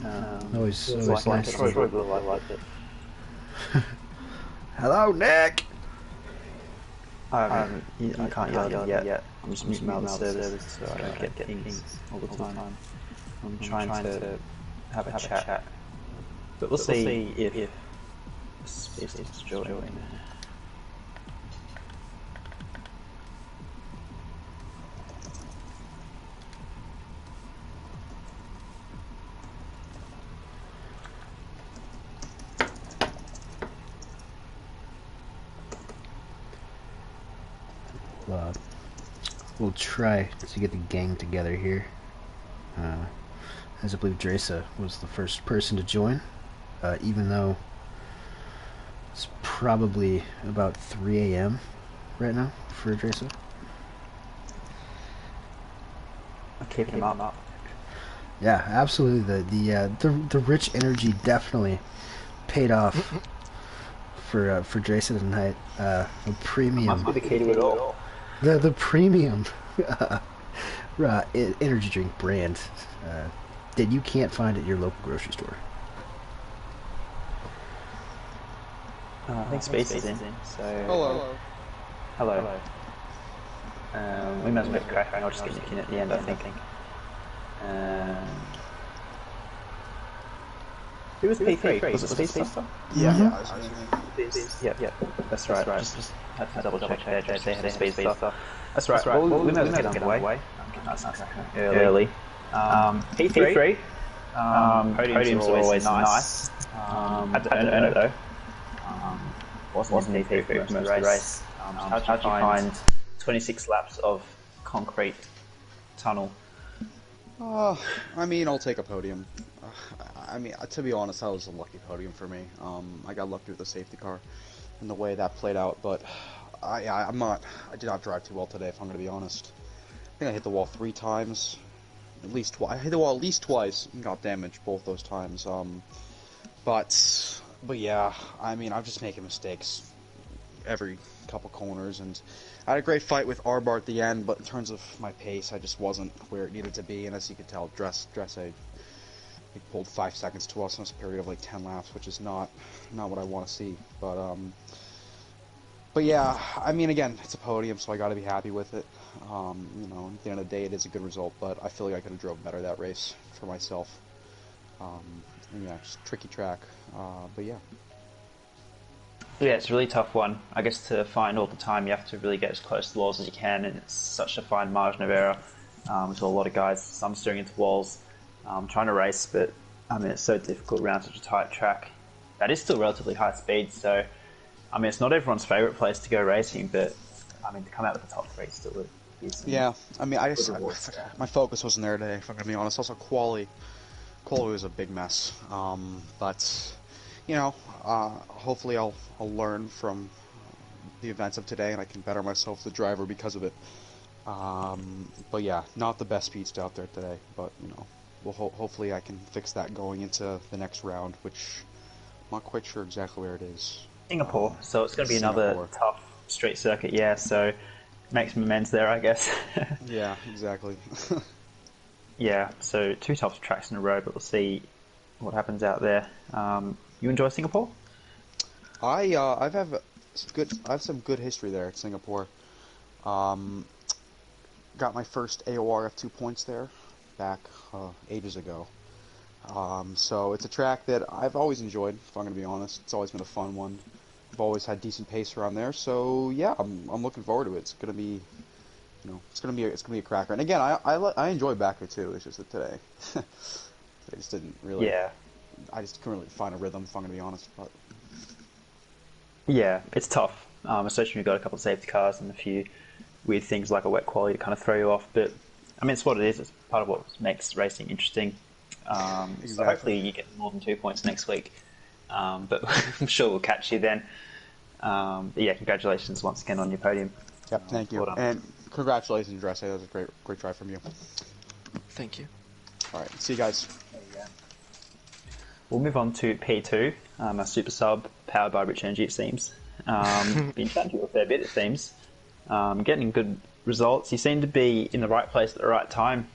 Always nice I to liked it. Hello, Nick! I can't yell yet. I'm just muting out the service so I don't get pings all the time. I'm trying to have a chat. But we'll see if Space is joining. We'll try to get the gang together here. As I believe Dresa was the first person to join, even though it's probably about 3 a.m. right now for Dresa. Keeping him up. Yeah, absolutely. The rich energy definitely paid off for Jason tonight. The premium. Must be the key to it all. The premium energy drink brand that you can't find at your local grocery store. I think Space is in. So hello. We might as well get cracking. I'll just get Nick in at the end, I think. Who was P3? Was it Speedster? Yeah. Yeah, that's right. Just had to double check there. They had a Speedster. That's right. Well, we might as well get underway. Early. P3. Podiums are always nice. Had to earn it though. Wasn't P3 for most of the race. How'd you find 26 laps of concrete tunnel? I mean, I'll take a podium. I mean, to be honest, that was a lucky podium for me. I got lucky with the safety car and the way that played out, but I did not drive too well today, if I'm going to be honest. I think I hit the wall 3 times, at least twice. I hit the wall at least twice and got damaged both those times. But yeah, I mean, I'm just making mistakes every couple corners, and I had a great fight with R-Bar at the end, but in terms of my pace, I just wasn't where it needed to be, and as you could tell, he pulled 5 seconds to us in a period of like 10 laps, which is not what I want to see. But yeah, I mean, again, it's a podium, so I got to be happy with it. You know, at the end of the day, it is a good result, but I feel like I could have drove better that race for myself. And yeah, just tricky track, but yeah. Yeah, it's a really tough one. I guess to find all the time, you have to really get as close to the walls as you can, and it's such a fine margin of error. To a lot of guys, some steering into walls, trying to race, but I mean, it's so difficult around such a tight track. That is still relatively high speed, so I mean, it's not everyone's favourite place to go racing, but I mean, to come out with the top 3 still is. Yeah, I mean, my focus wasn't there today, if I'm gonna be honest. Also, quali was a big mess, but you know, hopefully I'll learn from the events of today, and I can better myself as a driver because of it. But yeah, not the best speeds out there today, but you know, hopefully I can fix that going into the next round, which I'm not quite sure exactly where it is. Singapore, so it's going to be another tough street circuit, yeah, so make some amends there, I guess. Yeah, exactly. Yeah, so 2 tough tracks in a row, but we'll see what happens out there. You enjoy Singapore? I have some good history there at Singapore. Got my first AOR F2 points there back ages ago. So it's a track that I've always enjoyed, if I'm going to be honest. It's always been a fun one. I've always had decent pace around there, so yeah, I'm looking forward to it. It's going to be, you know, it's going to be a cracker. And again, I enjoy Baku too. It's just that today, I just didn't really. Yeah. I just couldn't really find a rhythm, if I'm going to be honest. But yeah, it's tough, especially when you've got a couple of safety cars and a few weird things like a wet quality to kind of throw you off. But I mean, it's what it is. It's part of what makes racing interesting. Exactly. So hopefully you get more than 2 points next week. But I'm sure we'll catch you then. But yeah, congratulations once again on your podium. Yep, thank you. And congratulations, Dresse. That was a great drive from you. Thank you. All right, see you guys. We'll move on to P2, a super sub powered by Rich Energy, it seems. Been chatting to you a fair bit, it seems. Getting good results. You seem to be in the right place at the right time,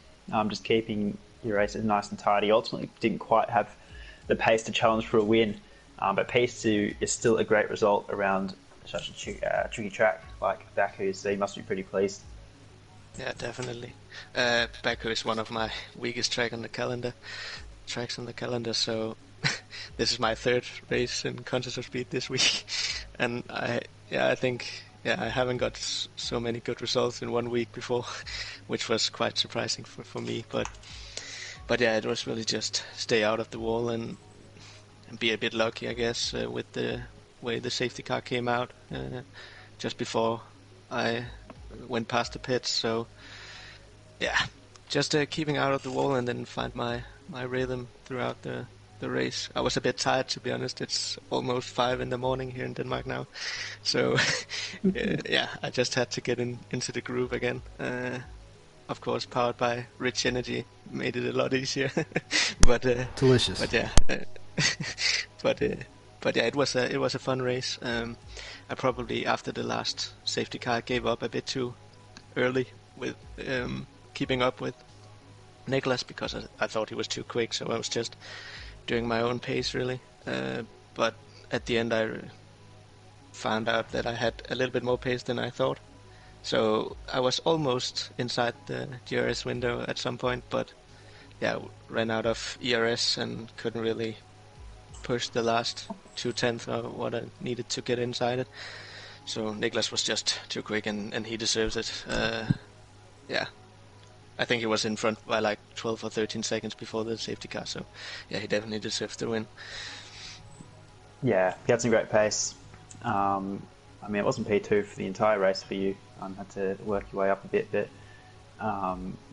just keeping your races nice and tidy. Ultimately, didn't quite have the pace to challenge for a win, but P2 is still a great result around such a tricky track like Baku, so you must be pretty pleased. Yeah, definitely. Baku is one of my weakest tracks on the calendar, so this is my 3rd race in Contest of Speed this week, and I think I haven't got so many good results in 1 week before, which was quite surprising for me, but yeah, it was really just stay out of the wall and be a bit lucky, I guess, with the way the safety car came out just before I went past the pits. So yeah, just keeping out of the wall and then find my rhythm throughout the race. I was a bit tired, to be honest. It's almost 5 in the morning here in Denmark now, so yeah, I just had to get into the groove again. of course, powered by rich energy, made it a lot easier. but Delicious. But yeah, but yeah, it was a fun race. I probably after the last safety car gave up a bit too early with keeping up with Nicholas because I thought he was too quick, so I was just doing my own pace really. But at the end, I found out that I had a little bit more pace than I thought. So I was almost inside the DRS window at some point, but yeah, ran out of ERS and couldn't really push the last 2/10 of what I needed to get inside it. So Niklas was just too quick, and he deserves it. Yeah, I think he was in front by like 12 or 13 seconds before the safety car. So yeah, he definitely deserves the win. Yeah, he had some great pace. I mean, it wasn't P2 for the entire race for you. Had to work your way up a bit, but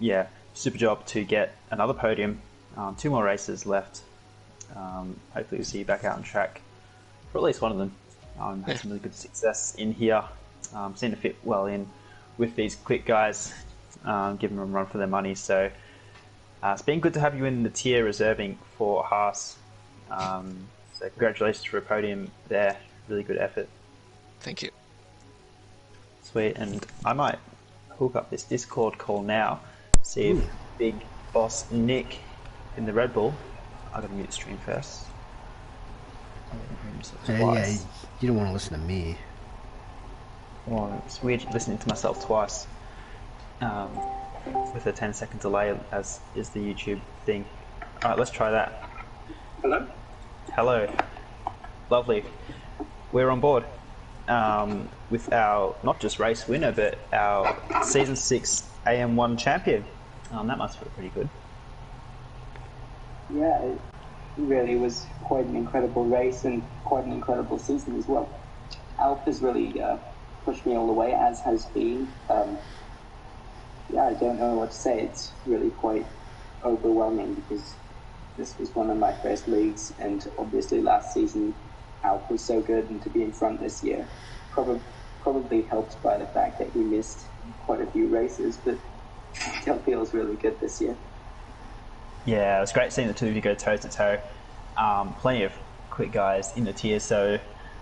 yeah, super job to get another podium. 2 more races left. Hopefully we'll see you back out on track for at least one of them. Had some really good success in here. Seem to fit well in with these quick guys, giving them a run for their money. So it's been good to have you in the tier reserving for Haas. So congratulations for a podium there. Really good effort. Thank you. Sweet, and I might hook up this Discord call now, see if big boss Nick in the Red Bull. I gotta mute the stream first. Yeah, you don't want to listen to me. Well, it's weird listening to myself twice with a 10-second delay, as is the YouTube thing. Alright, let's try that. Hello? Hello. Lovely. We're on board with our, not just race winner, but our Season 6 AM1 champion. That must feel pretty good. Yeah, it really was quite an incredible race and quite an incredible season as well. Alp has really pushed me all the way, as has been. Yeah, I don't know what to say. It's really quite overwhelming because this was one of my first leagues, and obviously last season Alp was so good, and to be in front this year probably helped by the fact that he missed quite a few races, but still feels really good this year. Yeah, it was great seeing the two of you go toe to toe. Plenty of quick guys in the tier, so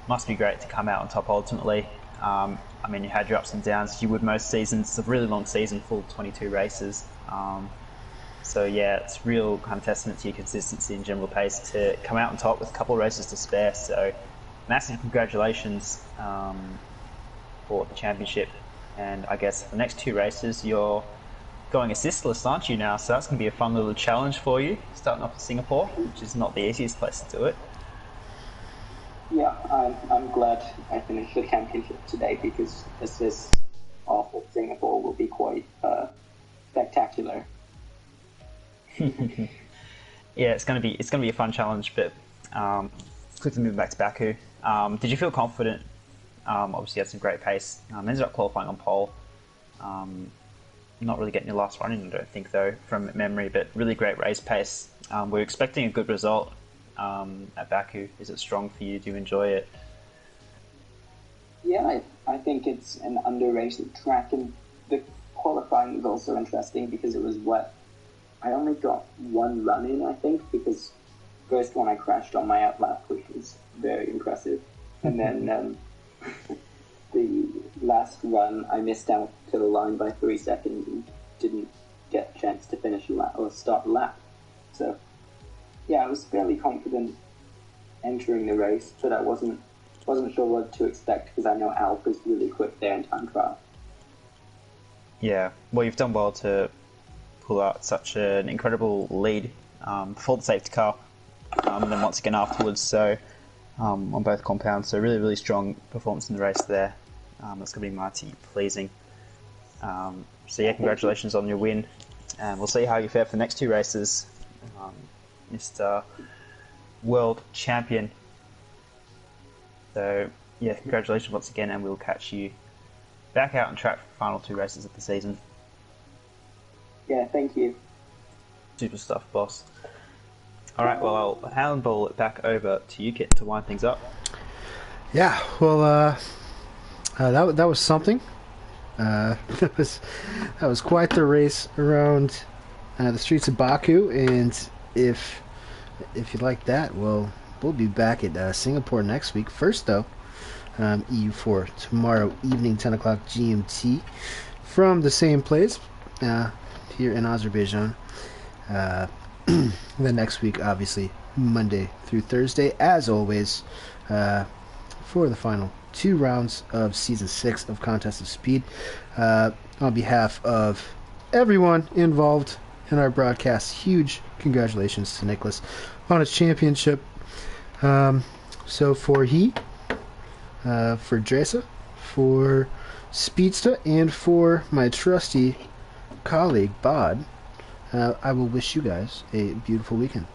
must be great to come out on top ultimately. I mean, you had your ups and downs, as you would most seasons. It's a really long season, full 22 races. So yeah, it's real kind of testament to your consistency and general pace to come out on top with a couple of races to spare. So massive congratulations for the championship. And I guess the next 2 races you're going assistless, aren't you now? So that's going to be a fun little challenge for you, starting off in Singapore, which is not the easiest place to do it. Yeah, I'm glad I finished the championship today because this awful Singapore will be quite spectacular. Yeah, it's going to be a fun challenge, but quickly moving back to Baku. Did you feel confident? Obviously, you had some great pace. Ended up qualifying on pole. Not really getting your last run in, I don't think, though, from memory, but really great race pace. We're expecting a good result at Baku. Is it strong for you? Do you enjoy it? Yeah, I think it's an underrated track, and the qualifying was also interesting because it was wet. I only got 1 run in, I think, because first one I crashed on my outlap, which was very impressive, and then the last run I missed out to the line by 3 seconds and didn't get a chance to finish a lap or start a lap. So yeah, I was fairly confident entering the race, but I wasn't sure what to expect because I know Alp is really quick there in time trial. Yeah, well, you've done well to pull out such an incredible lead before the safety car, and then once again afterwards. So on both compounds, so really, really strong performance in the race there. That's going to be mighty pleasing. So yeah, congratulations on your win, and we'll see how you fare for the next 2 races, Mr. World Champion. So yeah, congratulations once again, and we'll catch you back out on track for the final 2 races of the season. Yeah, thank you. Super stuff, boss. Alright, well, I'll handball it back over to you, Kit, to wind things up. Yeah, well, that was something. That was quite the race around the streets of Baku, and if you like that, well, we'll be back at Singapore next week. First, though, EU4 tomorrow evening, 10 o'clock GMT, from the same place here in Azerbaijan. Then next week, obviously, Monday through Thursday, as always, for the final 2 rounds of Season 6 of Contest of Speed. On behalf of everyone involved in our broadcast, huge congratulations to Nicholas on his championship. So for for Dresa, for Speedsta, and for my trusty colleague Bod, I will wish you guys a beautiful weekend.